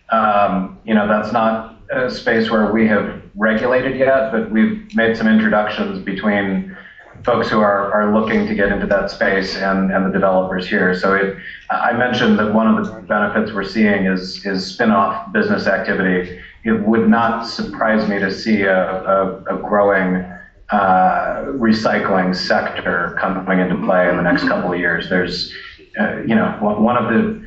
That's not a space where we have regulated yet, but we've made some introductions between folks who are looking to get into that space and the developers here. So I mentioned that one of the benefits we're seeing is spin-off business activity. It would not surprise me to see a growing recycling sector coming into play in the next couple of years. There's, one of the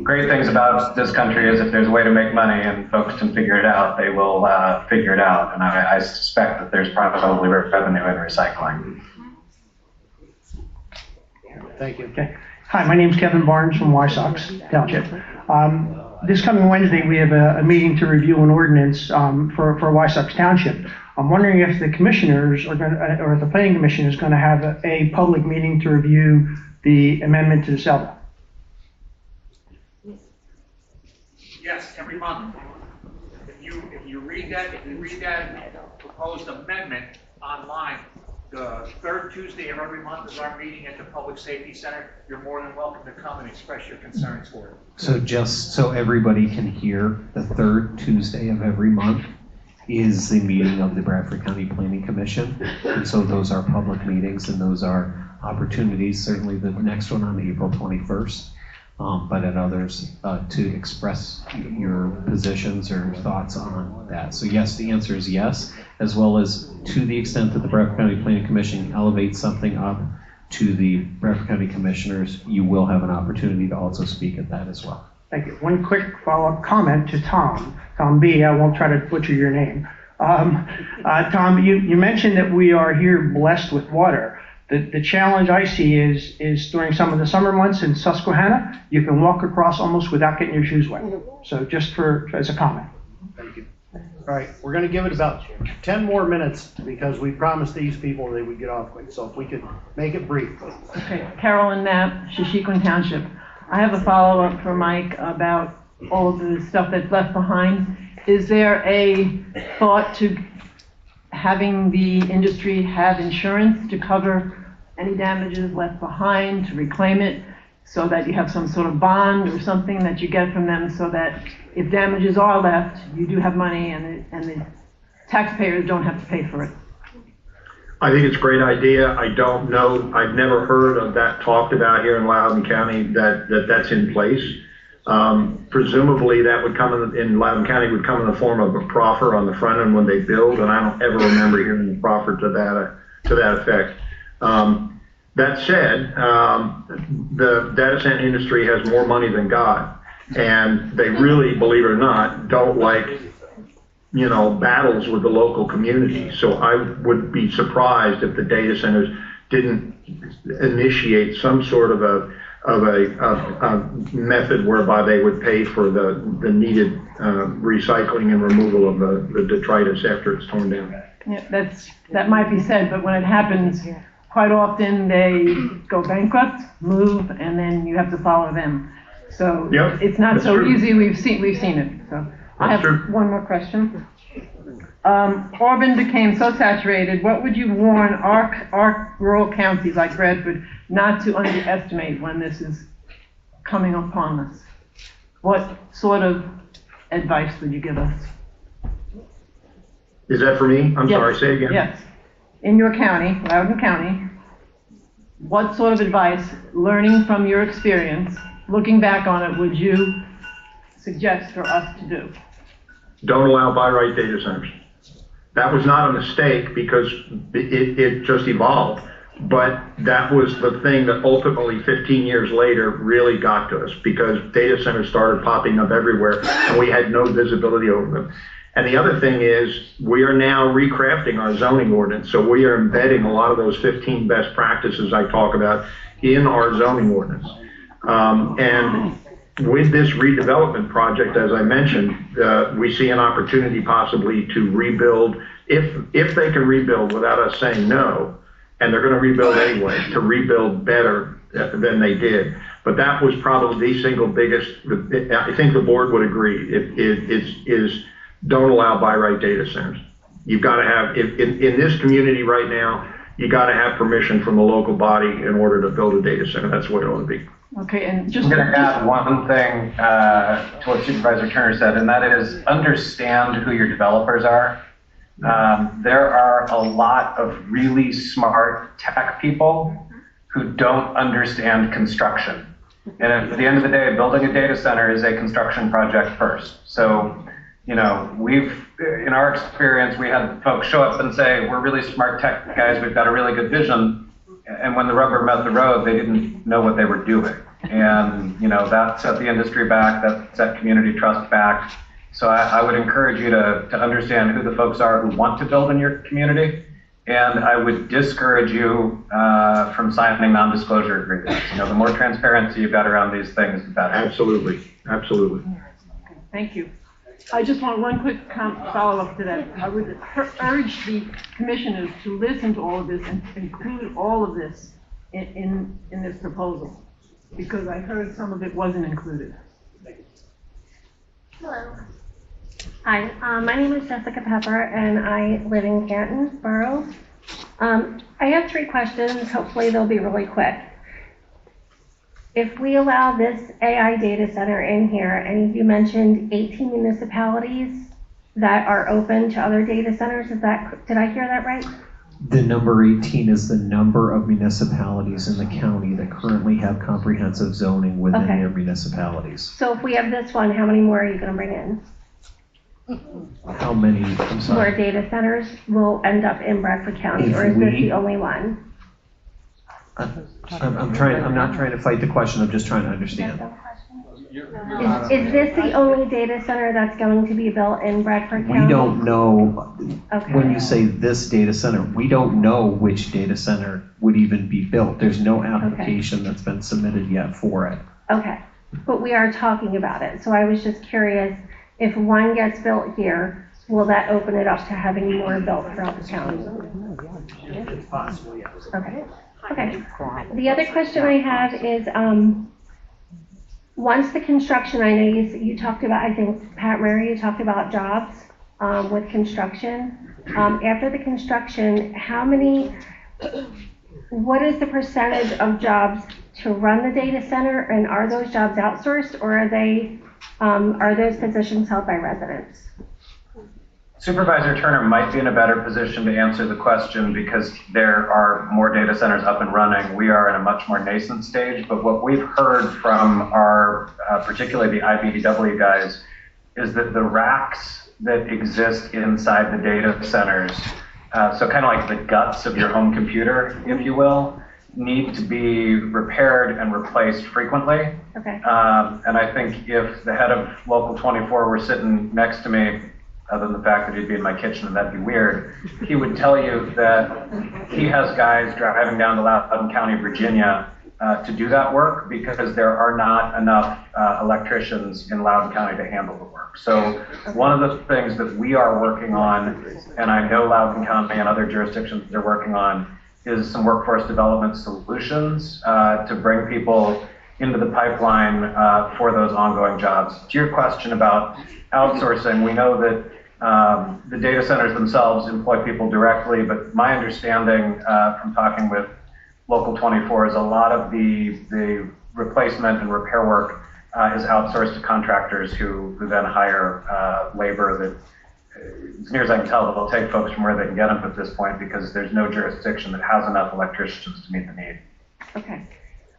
great things about this country is if there's a way to make money and folks can figure it out, they will figure it out. And I suspect that there's probably revenue in recycling.
Thank you.
Okay. Hi, my name is Kevin Barnes from Wyalusing Township. This coming Wednesday, we have a meeting to review an ordinance for Wyalusing Township. I'm wondering if the commissioners are going to, or the planning commission is going to have a public meeting to review the amendment to the SELDA.
Yes, every month. If you read that proposed amendment online, the third Tuesday of every month is our meeting at the Public Safety Center. You're more than welcome to come and express your concerns for it.
So just so everybody can hear, the third Tuesday of every month is the meeting of the Bradford County Planning Commission. And so those are public meetings and those are opportunities, certainly the next one on April 21st, but at others to express your positions or thoughts on that. So yes, the answer is yes, as well as to the extent that the Bradford County Planning Commission elevates something up to the Bradford County Commissioners, you will have an opportunity to also speak at that as well.
Thank you. One quick follow-up comment to Tom B. I won't try to butcher your name. Tom, you mentioned that we are here blessed with water. The challenge I see is during some of the summer months in Susquehanna, you can walk across almost without getting your shoes wet. So just as a comment.
Thank you. All right, we're going to give it about 10 more minutes because we promised these people they would get off quick. So if we could make it brief, please.
Okay, Carolyn Knapp, Susquehanna Township. I have a follow-up for Mike about all of the stuff that's left behind. Is there a thought to having the industry have insurance to cover any damages left behind, to reclaim it, so that you have some sort of bond or something that you get from them, so that if damages are left, you do have money and the taxpayers don't have to pay for it?
I think it's a great idea. I don't know, I've never heard of that talked about here in Loudoun County, that's in place. Presumably that would come in Loudoun County would come in the form of a proffer on the front end when they build, and I don't ever remember hearing the proffer to that effect. That said, the data center industry has more money than God, and they really, believe it or not, don't like, battles with the local community. So I would be surprised if the data centers didn't initiate some sort of a method whereby they would pay for the needed recycling and removal of the detritus after it's torn down.
Yeah, that might be said, but when it happens, quite often they go bankrupt, move, and then you have to follow them. So it's not so
true.
easy. We've seen it. So I have one more question. Auburn became so saturated. What would you warn our rural counties like Bradford not to underestimate when this is coming upon us? What sort of advice would you give us?
Is that for me? I'm sorry, say again.
Yes. In your county, Loudoun County, what sort of advice, learning from your experience, looking back on it, would you suggest for us to do?
Don't allow by right data centers. That was not a mistake because it just evolved, but that was the thing that ultimately 15 years later really got to us because data centers started popping up everywhere and we had no visibility over them. And the other thing is we are now recrafting our zoning ordinance. So we are embedding a lot of those 15 best practices I talk about in our zoning ordinance. And with this redevelopment project, as I mentioned, we see an opportunity possibly to rebuild, if they can rebuild without us saying no, and they're going to rebuild anyway, to rebuild better than they did. But that was probably the single biggest, I think the board would agree, is don't allow by right data centers. You've got to have, in this community right now, you got to have permission from the local body in order to build a data center. That's what it ought to be.
Okay, and just
I'm going to add one thing to what Supervisor Turner said, and that is understand who your developers are. There are a lot of really smart tech people who don't understand construction. And at the end of the day, building a data center is a construction project first. So, in our experience, we had folks show up and say, we're really smart tech guys, we've got a really good vision. And when the rubber met the road, they didn't know what they were doing. And, that set the industry back, that set community trust back. So I would encourage you to understand who the folks are who want to build in your community. And I would discourage you from signing non-disclosure agreements. The more transparency you've got around these things, the better.
Absolutely.
Thank you. I just want one quick follow-up to that. I would urge the commissioners to listen to all of this and include all of this in this proposal, because I heard some of it wasn't included.
Hello. Hi, my name is Jessica Pepper, and I live in Canton Borough. I have 3 questions. Hopefully they'll be really quick. If we allow this AI data center in here, and you mentioned 18 municipalities that are open to other data centers, did I hear that right?
The number 18 is the number of municipalities in the county that currently have comprehensive zoning within their municipalities.
So if we have this one, how many more are you going to bring in?
How many? I'm sorry.
More data centers will end up in Bradford County, or is this the only one?
I'm not trying to fight the question. I'm just trying to understand.
Is this the only data center that's going to be built in Bradford County?
We don't know,
Okay.
when you say this data center, we don't know which data center would even be built. There's no application that's been submitted yet for it.
Okay, but we are talking about it. So I was just curious, if one gets built here, will that open it up to having more built throughout the county?
It's possible, yes.
Okay. Okay. The other question I have is, once the construction, I know you talked about, I think, Pat Murray, you talked about jobs with construction. After the construction, what is the percentage of jobs to run the data center, and are those jobs outsourced, or are those positions held by residents?
Supervisor Turner might be in a better position to answer the question because there are more data centers up and running. We are in a much more nascent stage, but what we've heard from our, particularly the IBEW guys, is that the racks that exist inside the data centers, so kind of like the guts of your home computer, if you will, need to be repaired and replaced frequently.
Okay.
And I think if the head of Local 24 were sitting next to me, other than the fact that he'd be in my kitchen and that'd be weird, he would tell you that he has guys driving down to Loudoun County, Virginia to do that work because there are not enough electricians in Loudoun County to handle the work. So one of the things that we are working on, and I know Loudoun County and other jurisdictions are working on, is some workforce development solutions to bring people into the pipeline for those ongoing jobs. To your question about outsourcing, we know that the data centers themselves employ people directly, but my understanding from talking with Local 24 is a lot of the replacement and repair work is outsourced to contractors who then hire labor that, as near as I can tell, they'll take folks from where they can get them at this point because there's no jurisdiction that has enough electricians to meet the need.
Okay,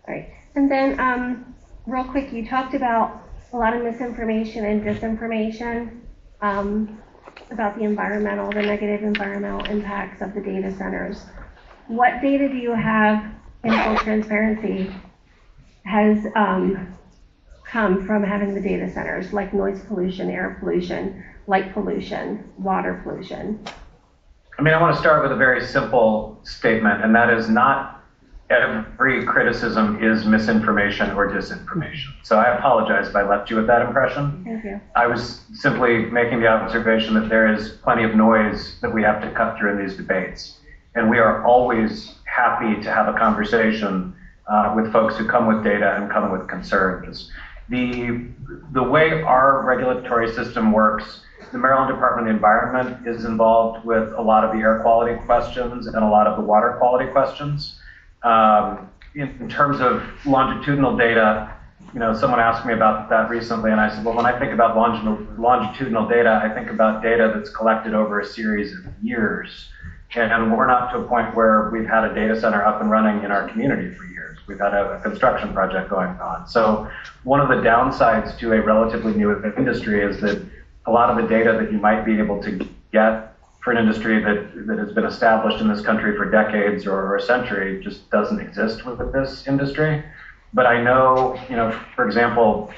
all right. And then real quick, you talked about a lot of misinformation and disinformation about the negative environmental impacts of the data centers. What data do you have in full transparency has come from having the data centers, like noise pollution, air pollution, light pollution, water pollution?
I mean, I want to start with a very simple statement, and that is not every criticism is misinformation or disinformation. So I apologize if I left you with that impression.
Thank you.
I was simply making the observation that there is plenty of noise that we have to cut through in these debates. And we are always happy to have a conversation with folks who come with data and come with concerns. The way our regulatory system works, the Maryland Department of the Environment is involved with a lot of the air quality questions and a lot of the water quality questions. In terms of longitudinal data, someone asked me about that recently, and I said, well, when I think about longitudinal data, I think about data that's collected over a series of years. And we're not to a point where we've had a data center up and running in our community for years. We've had a construction project going on. So one of the downsides to a relatively new industry is that a lot of the data that you might be able to get for an industry that has been established in this country for decades or a century just doesn't exist with this industry. But I know, for example,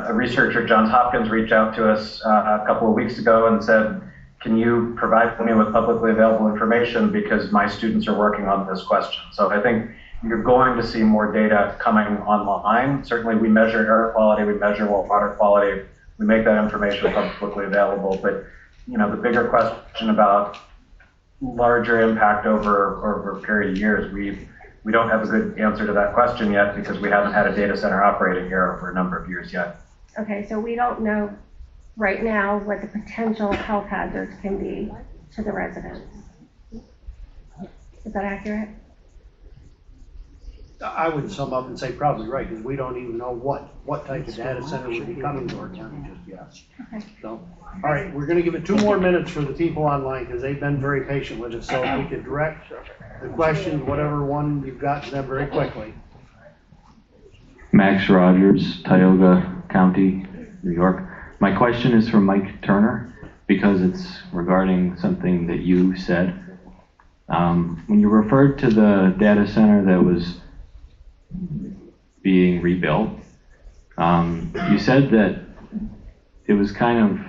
a researcher at Johns Hopkins reached out to us a couple of weeks ago and said, can you provide me with publicly available information because my students are working on this question? So I think you're going to see more data coming online. Certainly we measure air quality, we measure water quality, we make that information publicly available. But the bigger question about larger impact over a period of years, we don't have a good answer to that question yet because we haven't had a data center operating here over a number of years yet.
Okay, so we don't know right now what the potential health hazards can be to the residents. Is that accurate?
I would sum up and say probably right, because we don't even know what type of data center would be coming to our county just yet.
Okay.
So, all right, we're going to give it 2 more minutes for the people online because they've been very patient with us. So if we could direct the questions, whatever one you've got to them very quickly.
Max Rogers, Tioga County, New York. My question is for Mike Turner because it's regarding something that you said. When you referred to the data center that was being rebuilt, You said that it was kind of,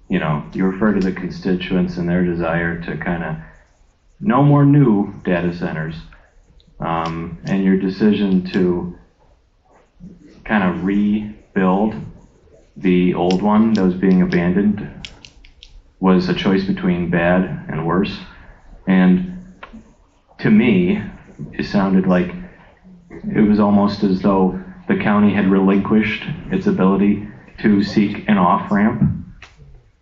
you refer to the constituents and their desire to kind of no more new data centers, and your decision to kind of rebuild the old one that was being abandoned was a choice between bad and worse. And to me, it sounded like it was almost as though the county had relinquished its ability to seek an off-ramp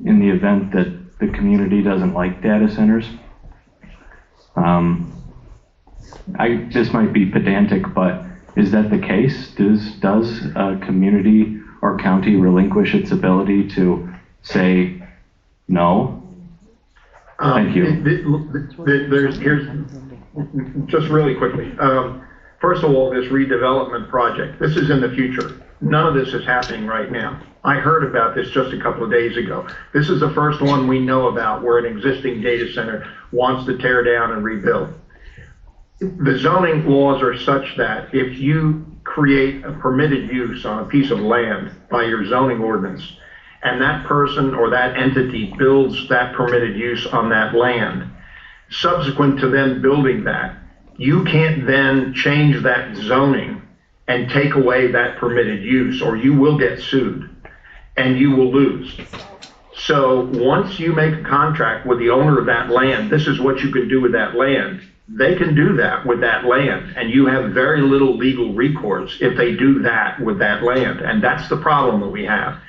in the event that the community doesn't like data centers. This might be pedantic, but is that the case? Does a community or county relinquish its ability to say no? Thank you.
Here's just really quickly. First of all, this redevelopment project, this is in the future. None of this is happening right now. I heard about this just a couple of days ago. This is the first one we know about where an existing data center wants to tear down and rebuild. The zoning laws are such that if you create a permitted use on a piece of land by your zoning ordinance, and that person or that entity builds that permitted use on that land, subsequent to them building that, you can't then change that zoning and take away that permitted use, or you will get sued and you will lose. So once you make a contract with the owner of that land, this is what you can do with that land. They can do that with that land, and you have very little legal recourse if they do that with that land. And that's the problem that we have.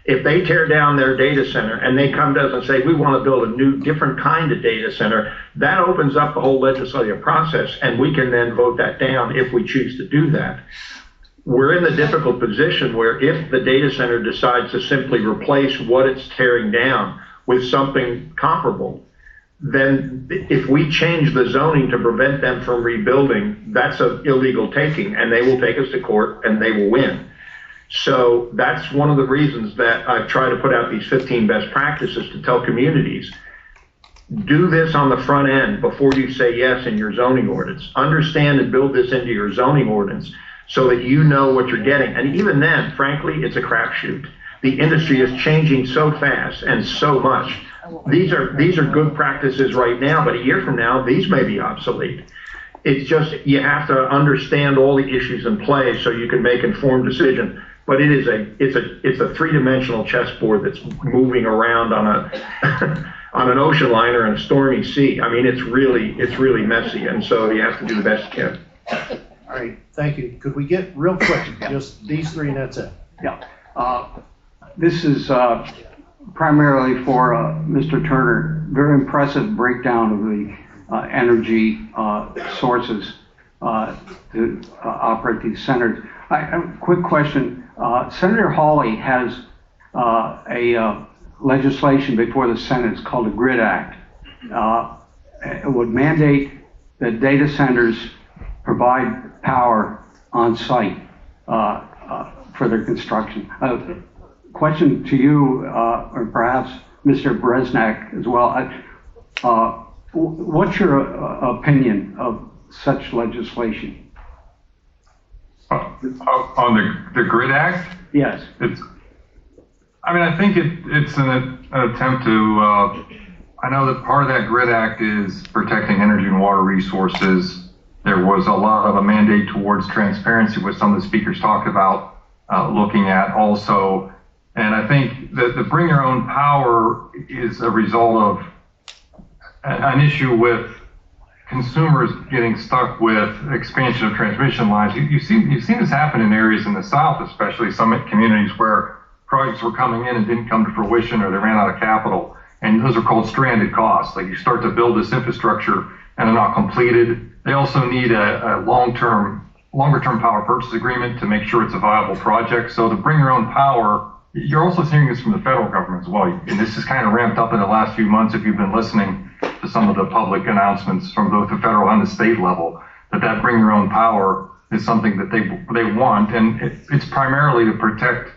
If they tear down their data center and they come to us and say, we want to build a new, different kind of data center, that opens up the whole legislative process, and we can then vote that down if we choose to do that. We're in the difficult position where if the data center decides to simply replace what it's tearing down with something comparable, then if we change the zoning to prevent them from rebuilding, that's an illegal taking, and they will take us to court and they will win. So that's one of the reasons that I try to put out these 15 best practices to tell communities, do this on the front end before you say yes in your zoning ordinance. Understand and build this into your zoning ordinance so that you know what you're getting. And even then, frankly, it's a crapshoot. The industry is changing so fast and so much. These are good practices right now, but a year from now, these may be obsolete. It's just, you have to understand all the issues in play so you can make informed decisions. But it's a three-dimensional chessboard that's moving around on on an ocean liner in a stormy sea. I mean, it's really messy, and so you have to do the best you can.
All right, thank you. Could we get real quick, just these three and that's it?
Yeah. This is primarily for Mr. Turner. Very impressive breakdown of the energy sources to operate these centers. I have a quick question. Senator Hawley has a legislation before the Senate. It's called the GRID Act. It would mandate that data centers provide power on site for their construction. Question to you, or perhaps Mr. Beresnyak as well. What's your opinion of such legislation?
On the GRID Act?
Yes.
I think it's an attempt to, I know that part of that GRID Act is protecting energy and water resources. There was a lot of a mandate towards transparency, which some of the speakers talked about looking at also. And I think that the bring your own power is a result of an issue with consumers getting stuck with expansion of transmission lines. You've seen this happen in areas in the South, especially some communities where projects were coming in and didn't come to fruition, or they ran out of capital. And those are called stranded costs. Like, you start to build this infrastructure and they're not completed. They also need a longer term power purchase agreement to make sure it's a viable project. So to bring your own power, you're also hearing this from the federal government as well. And this has kind of ramped up in the last few months if you've been listening to some of the public announcements from both the federal and the state level, that bring your own power is something that they want. And it's primarily to protect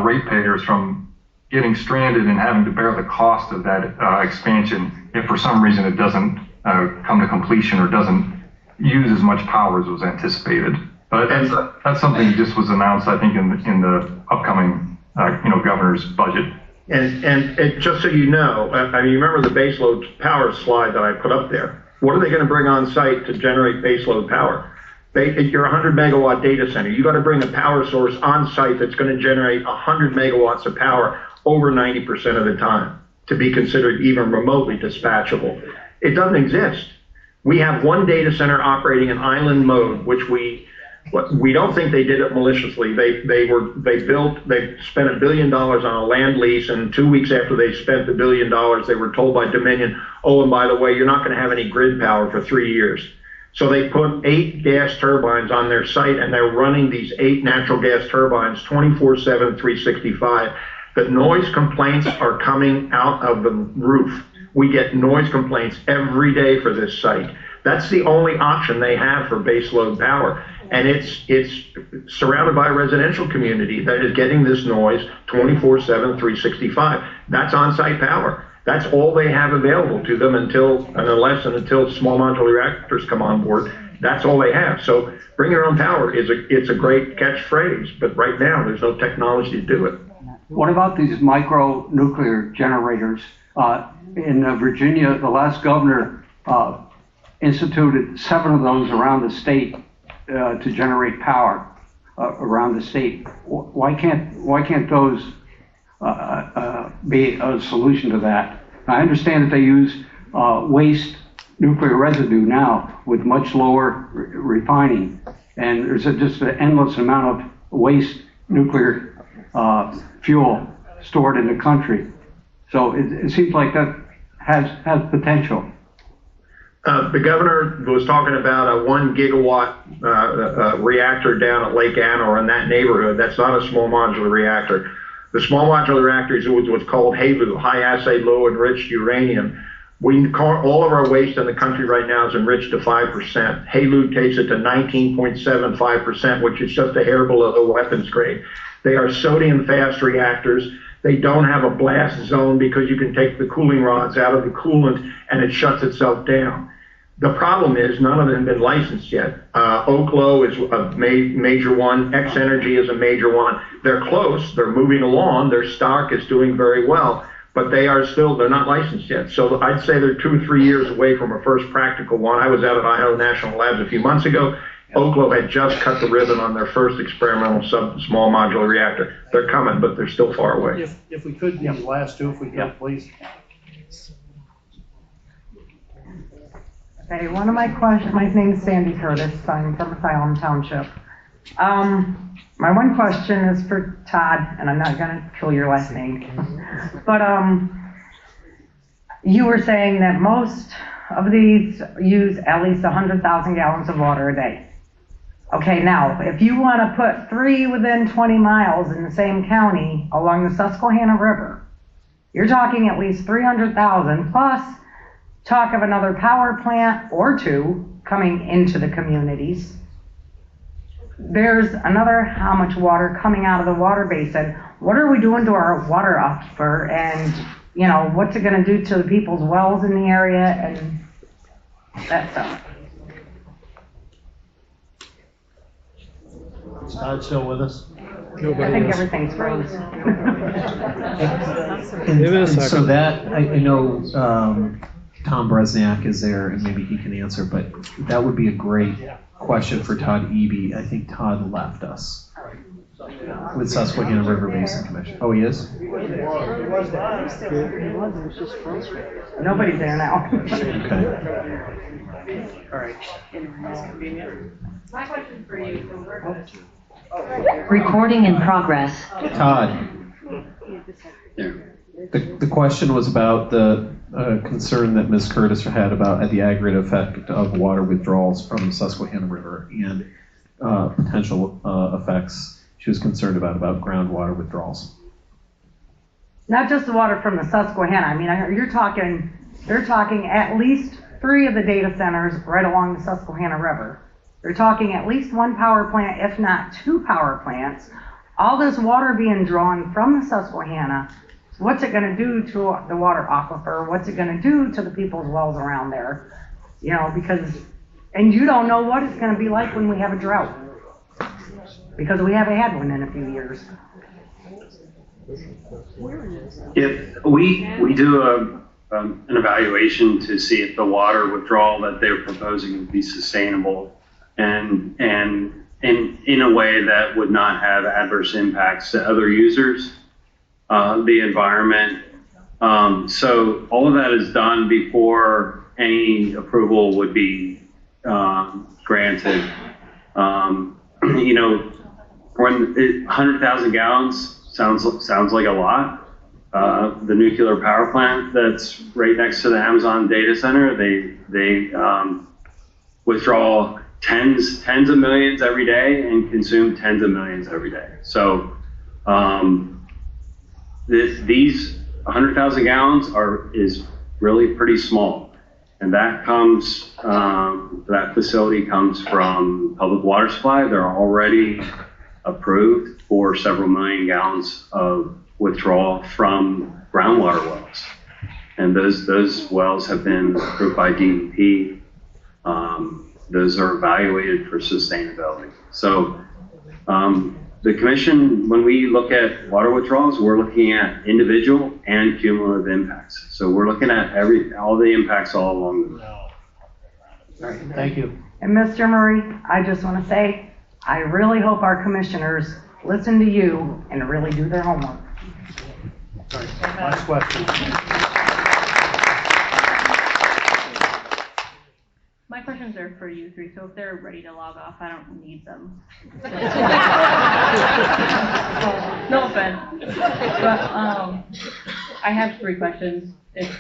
ratepayers from getting stranded and having to bear the cost of that expansion if for some reason it doesn't come to completion or doesn't use as much power as was anticipated. But that's something that just was announced, I think, in the upcoming, governor's budget.
And just so you know, I mean, you remember the baseload power slide that I put up there? What are they going to bring on site to generate baseload power? You're a 100 megawatt data center. You got to bring a power source on site that's going to generate 100 megawatts of power over 90% of the time to be considered even remotely dispatchable. It doesn't exist. We have one data center operating in island mode, which we don't think they did it maliciously. They spent $1 billion on a land lease, and 2 weeks after they spent the $1 billion, they were told by Dominion, oh, and by the way, you're not going to have any grid power for 3 years. So they put 8 gas turbines on their site, and they're running these 8 natural gas turbines 24/7, 365. The noise complaints are coming out of the roof. We get noise complaints every day for this site. That's the only option they have for baseload power. And it's surrounded by a residential community that is getting this noise 24/7, 365. That's on-site power. That's all they have available to them until small modular reactors come on board. That's all they have. So bring your own power it's a great catchphrase, but right now there's no technology to do it.
What about these micro nuclear generators? In Virginia, the last governor instituted 7 of those around the state to generate power around the state. Why can't those be a solution to that? I understand that they use waste nuclear residue now with much lower refining, and there's just an endless amount of waste nuclear fuel stored in the country. So it seems like that has potential.
The governor was talking about a 1 gigawatt reactor down at Lake Anna or in that neighborhood. That's not a small modular reactor. The small modular reactor is what's called HALEU, high assay low enriched uranium. All of our waste in the country right now is enriched to 5%. HALEU takes it to 19.75%, which is just a hair below the weapons grade. They are sodium fast reactors. They don't have a blast zone because you can take the cooling rods out of the coolant and it shuts itself down. The problem is none of them have been licensed yet. Oklo is a major one. X Energy is a major one. They're close. They're moving along. Their stock is doing very well, but they're not licensed yet. So I'd say they're 2 or 3 years away from a first practical one. I was out at Idaho National Labs a few months ago. Oklo had just cut the ribbon on their first experimental small modular reactor. They're coming, but they're still far away.
If we could, these last 2, if we could, please.
Okay, one of my questions, my name is Sandy Curtis, I'm from Asylum Township. My one question is for Todd, and I'm not gonna kill your last name. But you were saying that most of these use at least 100,000 gallons of water a day. Okay, now, if you wanna put 3 within 20 miles in the same county along the Susquehanna River, you're talking at least 300,000 plus talk of another power plant or 2 coming into the communities. There's another how much water coming out of the water basin. What are we doing to our water aquifer, and what's it going to do to the people's wells in the area and that stuff?
Is Todd still with us?
I think everything's froze.
and so that I know Tom Beresnyak is there, and maybe he can answer, but that would be a great question for Todd Eaby. I think Todd left us with Susquehanna River Basin Commission. Oh, he is?
Nobody's there now.
Okay.
All right.
My question for you.
Recording in progress.
Todd, the question was about the concern that Ms. Curtis had about the aggregate effect of water withdrawals from the Susquehanna River and potential effects she was concerned about groundwater withdrawals.
Not just the water from the Susquehanna. I mean, they're talking at least 3 of the data centers right along the Susquehanna River. They're talking at least 1 power plant, if not 2 power plants. All this water being drawn from the Susquehanna, what's it going to do to the water aquifer? What's it going to do to the people's wells around there? And you don't know what it's going to be like when we have a drought. Because we haven't had one in a few years.
If we do an evaluation to see if the water withdrawal that they're proposing would be sustainable and in a way that would not have adverse impacts to other users, the environment. So all of that is done before any approval would be granted. You know, when 100,000 gallons sounds like a lot. The nuclear power plant that's right next to the Amazon data center, they withdraw tens of millions every day and consume tens of millions every day. So these 100,000 gallons is really pretty small, and that comes that facility comes from public water supply. They're already approved for several million gallons of withdrawal from groundwater wells, and those wells have been approved by DEP. Those are evaluated for sustainability. So the commission, when we look at water withdrawals, we're looking at individual and cumulative impacts. So we're looking at all the impacts all along the way.
All right, thank you.
And Mr. Murray, I just want to say, I really hope our commissioners listen to you and really do their homework.
All right, last question.
My questions are for you three, so if they're ready to log off, I don't need them. No offense. But I have three questions, if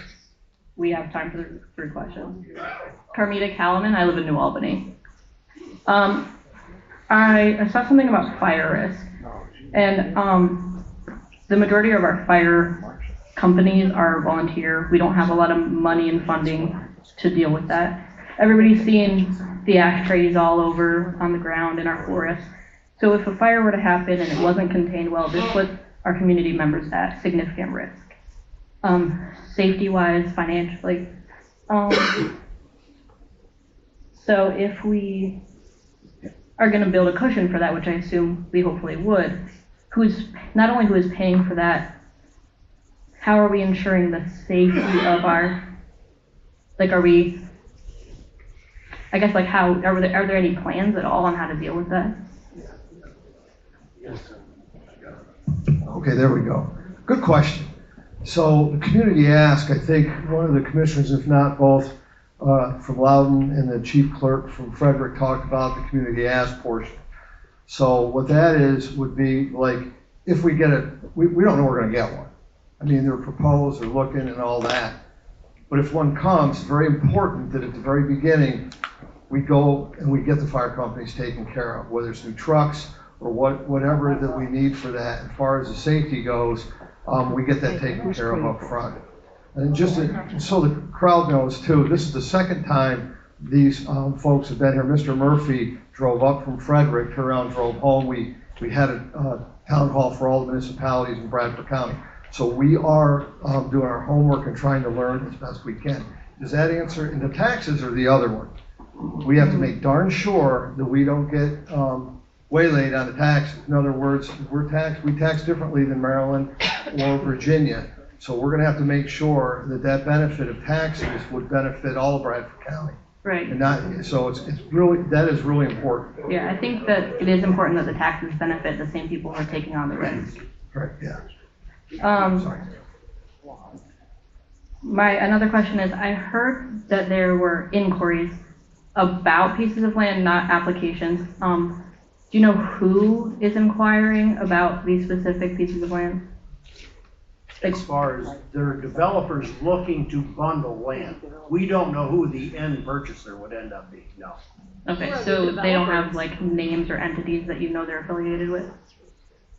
we have time for the three questions. Carmita Kalaman, I live in New Albany. I saw something about fire risk, and the majority of our fire companies are volunteer. We don't have a lot of money and funding to deal with that. Everybody's seeing the ashtrays all over on the ground in our forests. So if a fire were to happen and it wasn't contained well, this puts our community members at significant risk. Safety-wise, financially. So if we are going to build a cushion for that, which I assume we hopefully would, not only who is paying for that, how are we ensuring the safety of our, are we, I guess, how, are there any plans at all on how to deal with that?
Okay, there we go. Good question. So the community ask, I think one of the commissioners, if not both, from Loudoun and the chief clerk from Frederick talked about the community ask portion. So what that is would be if we get it, we don't know we're going to get one. I mean, they're proposed, they're looking and all that. But if one comes, it's very important that at the very beginning, we go and we get the fire companies taken care of, whether it's new trucks or whatever that we need for that. As far as the safety goes, we get that taken care of up front. And just so the crowd knows too, this is the second time these folks have been here. Mr. Murphy drove up from Frederick, turned around, drove home. We had a town hall for all the municipalities in Bradford County. So we are doing our homework and trying to learn as best we can. Does that answer? And the taxes are the other one. We have to make darn sure that we don't get waylaid on the taxes. In other words, we tax differently than Maryland or Virginia. So we're going to have to make sure that benefit of taxes would benefit all of Bradford County.
Right.
And not, so it's really, that is really important.
Yeah, I think that it is important that the taxes benefit the same people who are taking on the risk.
Right, yeah.
Sorry. Another question is, I heard that there were inquiries about pieces of land, not applications. Do you know who is inquiring about these specific pieces of land?
As far as there are developers looking to bundle land, we don't know who the end purchaser would end up being, no.
Okay, so they don't have names or entities that they're affiliated with?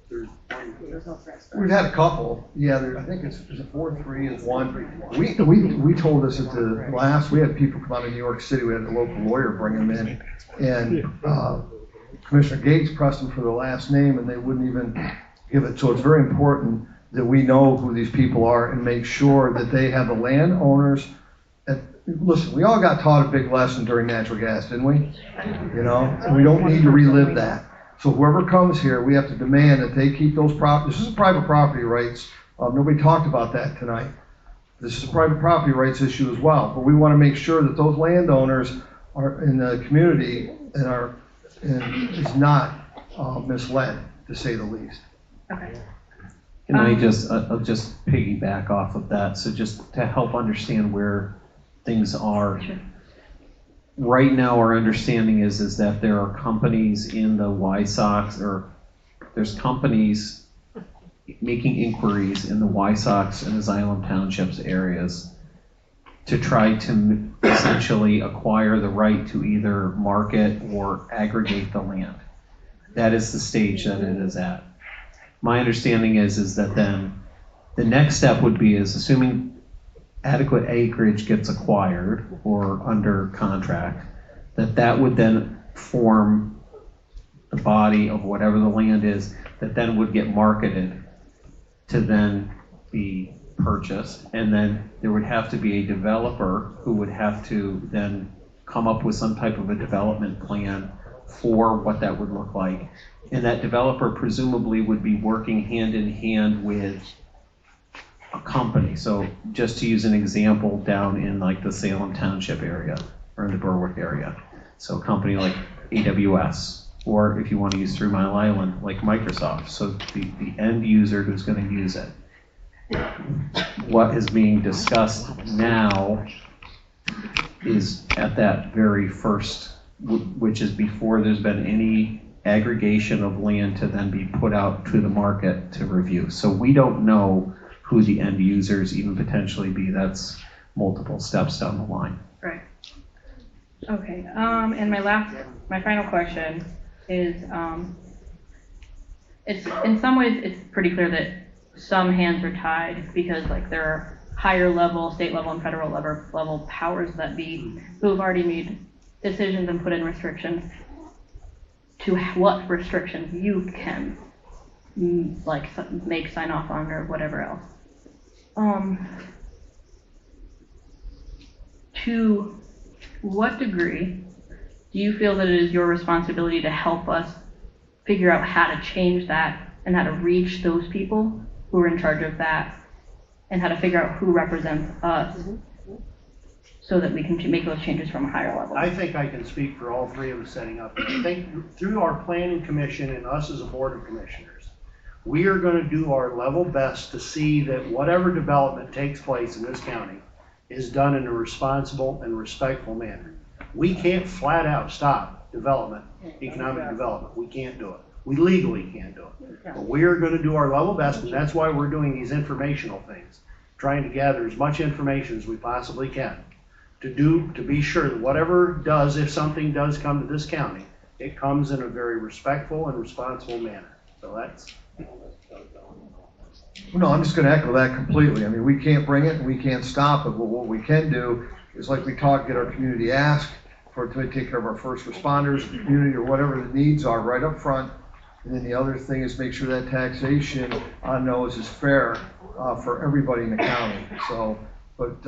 We've had a couple. Yeah, I think it's 4 3 is one. We told us at the last, we had people come out of New York City, we had a local lawyer bring them in, and Commissioner Gates pressed them for the last name and they wouldn't even give it. So it's very important that we know who these people are and make sure that they have the landowners. Listen, we all got taught a big lesson during natural gas, didn't we? And we don't need to relive that. So whoever comes here, we have to demand that they keep those this is private property rights. Nobody talked about that tonight. This is a private property rights issue as well, but we want to make sure that those landowners are in the community and is not misled, to say the least.
Okay.
Can I'll just piggyback off of that. So just to help understand where things are.
Sure.
Right now, our understanding is that there are companies in the Wysox, or there's companies making inquiries in the Wysox and the Xylem Townships areas to try to essentially acquire the right to either market or aggregate the land. That is the stage that it is at. My understanding is that then the next step would be is assuming adequate acreage gets acquired or under contract, that would then form the body of whatever the land is that then would get marketed to then be purchased. And then there would have to be a developer who would have to then come up with some type of a development plan for what that would look like. And that developer presumably would be working hand in hand with a company. So just to use an example, down in like the Salem Township area or in the Berwick area. So a company like AWS, or if you want to use 3 Mile Island, like Microsoft. So the end user who's going to use it. What is being discussed now is at that very first, which is before there's been any aggregation of land to then be put out to the market to review. So we don't know who the end users even potentially be. That's multiple steps down the line.
Right. Okay. And my final question is, it's in some ways it's pretty clear that some hands are tied because like there are higher level, state level, and federal level powers that be who have already made decisions and put in restrictions to what restrictions you can like make, sign off on, or whatever else. To what degree do you feel that it is your responsibility to help us figure out how to change that and how to reach those people who are in charge of that and how to figure out who represents us so that we can make those changes from a higher level?
I think I can speak for all three of us setting up. I think through our planning commission and us as a board of commissioners, we are going to do our level best to see that whatever development takes place in this county is done in a responsible and respectful manner. We can't flat out stop development, economic development. We can't do it. We legally can't do it. But we are going to do our level best, and that's why we're doing these informational things, trying to gather as much information as we possibly can to be sure that whatever does, if something does come to this county, it comes in a very respectful and responsible manner. So that's.
No, I'm just going to echo that completely. I mean, we can't bring it and we can't stop it, but what we can do is, like we talked, get our community ask to take care of our first responders, the community, or whatever the needs are right up front. And then the other thing is make sure that taxation on those is fair for everybody in the county. So, but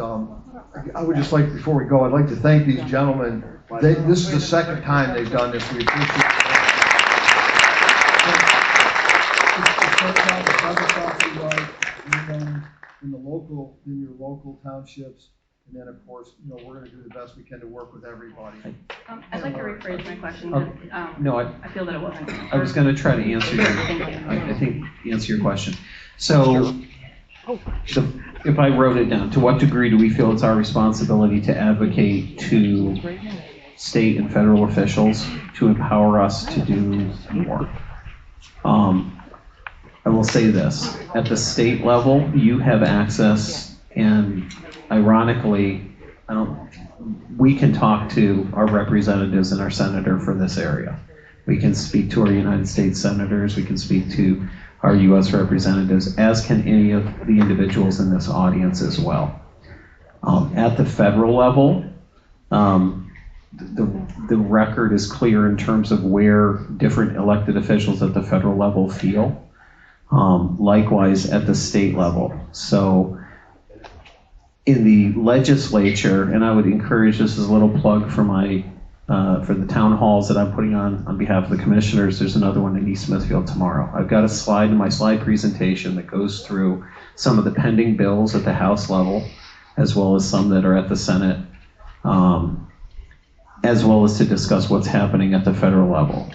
I would just like, before we go, I'd like to thank these gentlemen. This is the second time they've done this. We appreciate it. In your local townships, and then of course, we're going to do the best we can to work with everybody.
I'd like to rephrase my question.
No,
I feel that it wasn't.
I was going to try to answer answer your question. So, if I wrote it down, to what degree do we feel it's our responsibility to advocate to state and federal officials to empower us to do more? I will say this, at the state level, you have access, and ironically, we can talk to our representatives and our senator for this area. We can speak to our United States senators, we can speak to our U.S. representatives, as can any of the individuals in this audience as well. At the federal level, the record is clear in terms of where different elected officials at the federal level feel. Likewise at the state level. So in the legislature, and I would encourage, this as a little plug for my for the town halls that I'm putting on behalf of the commissioners. There's another one in East Smithfield tomorrow. I've got a slide in my slide presentation that goes through some of the pending bills at the House level, as well as some that are at the Senate, as well as to discuss what's happening at the federal level.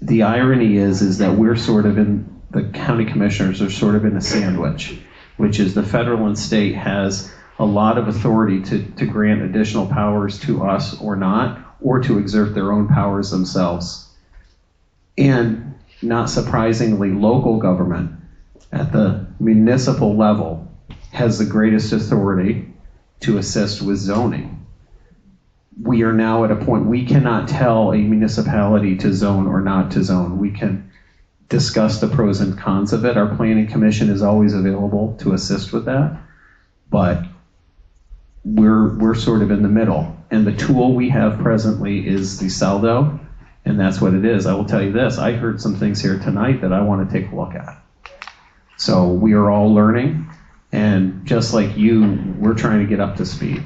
The irony is that we're sort of in, the county commissioners are sort of in a sandwich, which is the federal and state has a lot of authority to grant additional powers to us or not, or to exert their own powers themselves. And not surprisingly, local government at the municipal level has the greatest authority to assist with zoning. We are now at a point, we cannot tell a municipality to zone or not to zone. We can discuss the pros and cons of it. Our planning commission is always available to assist with that, but we're sort of in the middle. And the tool we have presently is the CELDO, and that's what it is. I will tell you this, I heard some things here tonight that I want to take a look at. So we are all learning, and just like you, we're trying to get up to speed.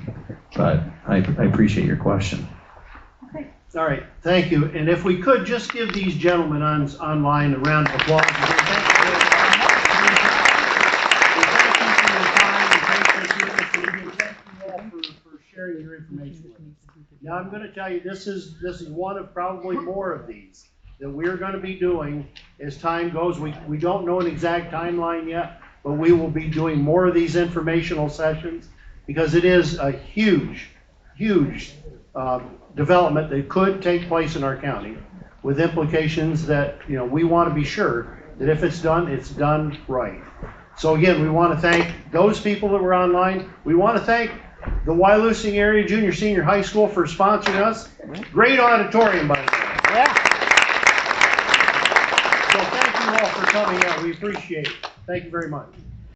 But I appreciate your question.
All right, thank you. And if we could just give these gentlemen online a round of applause. For sharing your information with us. Now I'm going to tell you, this is one of probably more of these that we're going to be doing as time goes. We don't know an exact timeline yet, but we will be doing more of these informational sessions because it is a huge development that could take place in our county with implications that, you know, we want to be sure that if it's done right. So again, we want to thank those people that were online. We want to thank the Wyalusing Area Junior Senior High School for sponsoring us. Great auditorium, by the way. Yeah. So thank you all for coming out. We appreciate it. Thank you very much.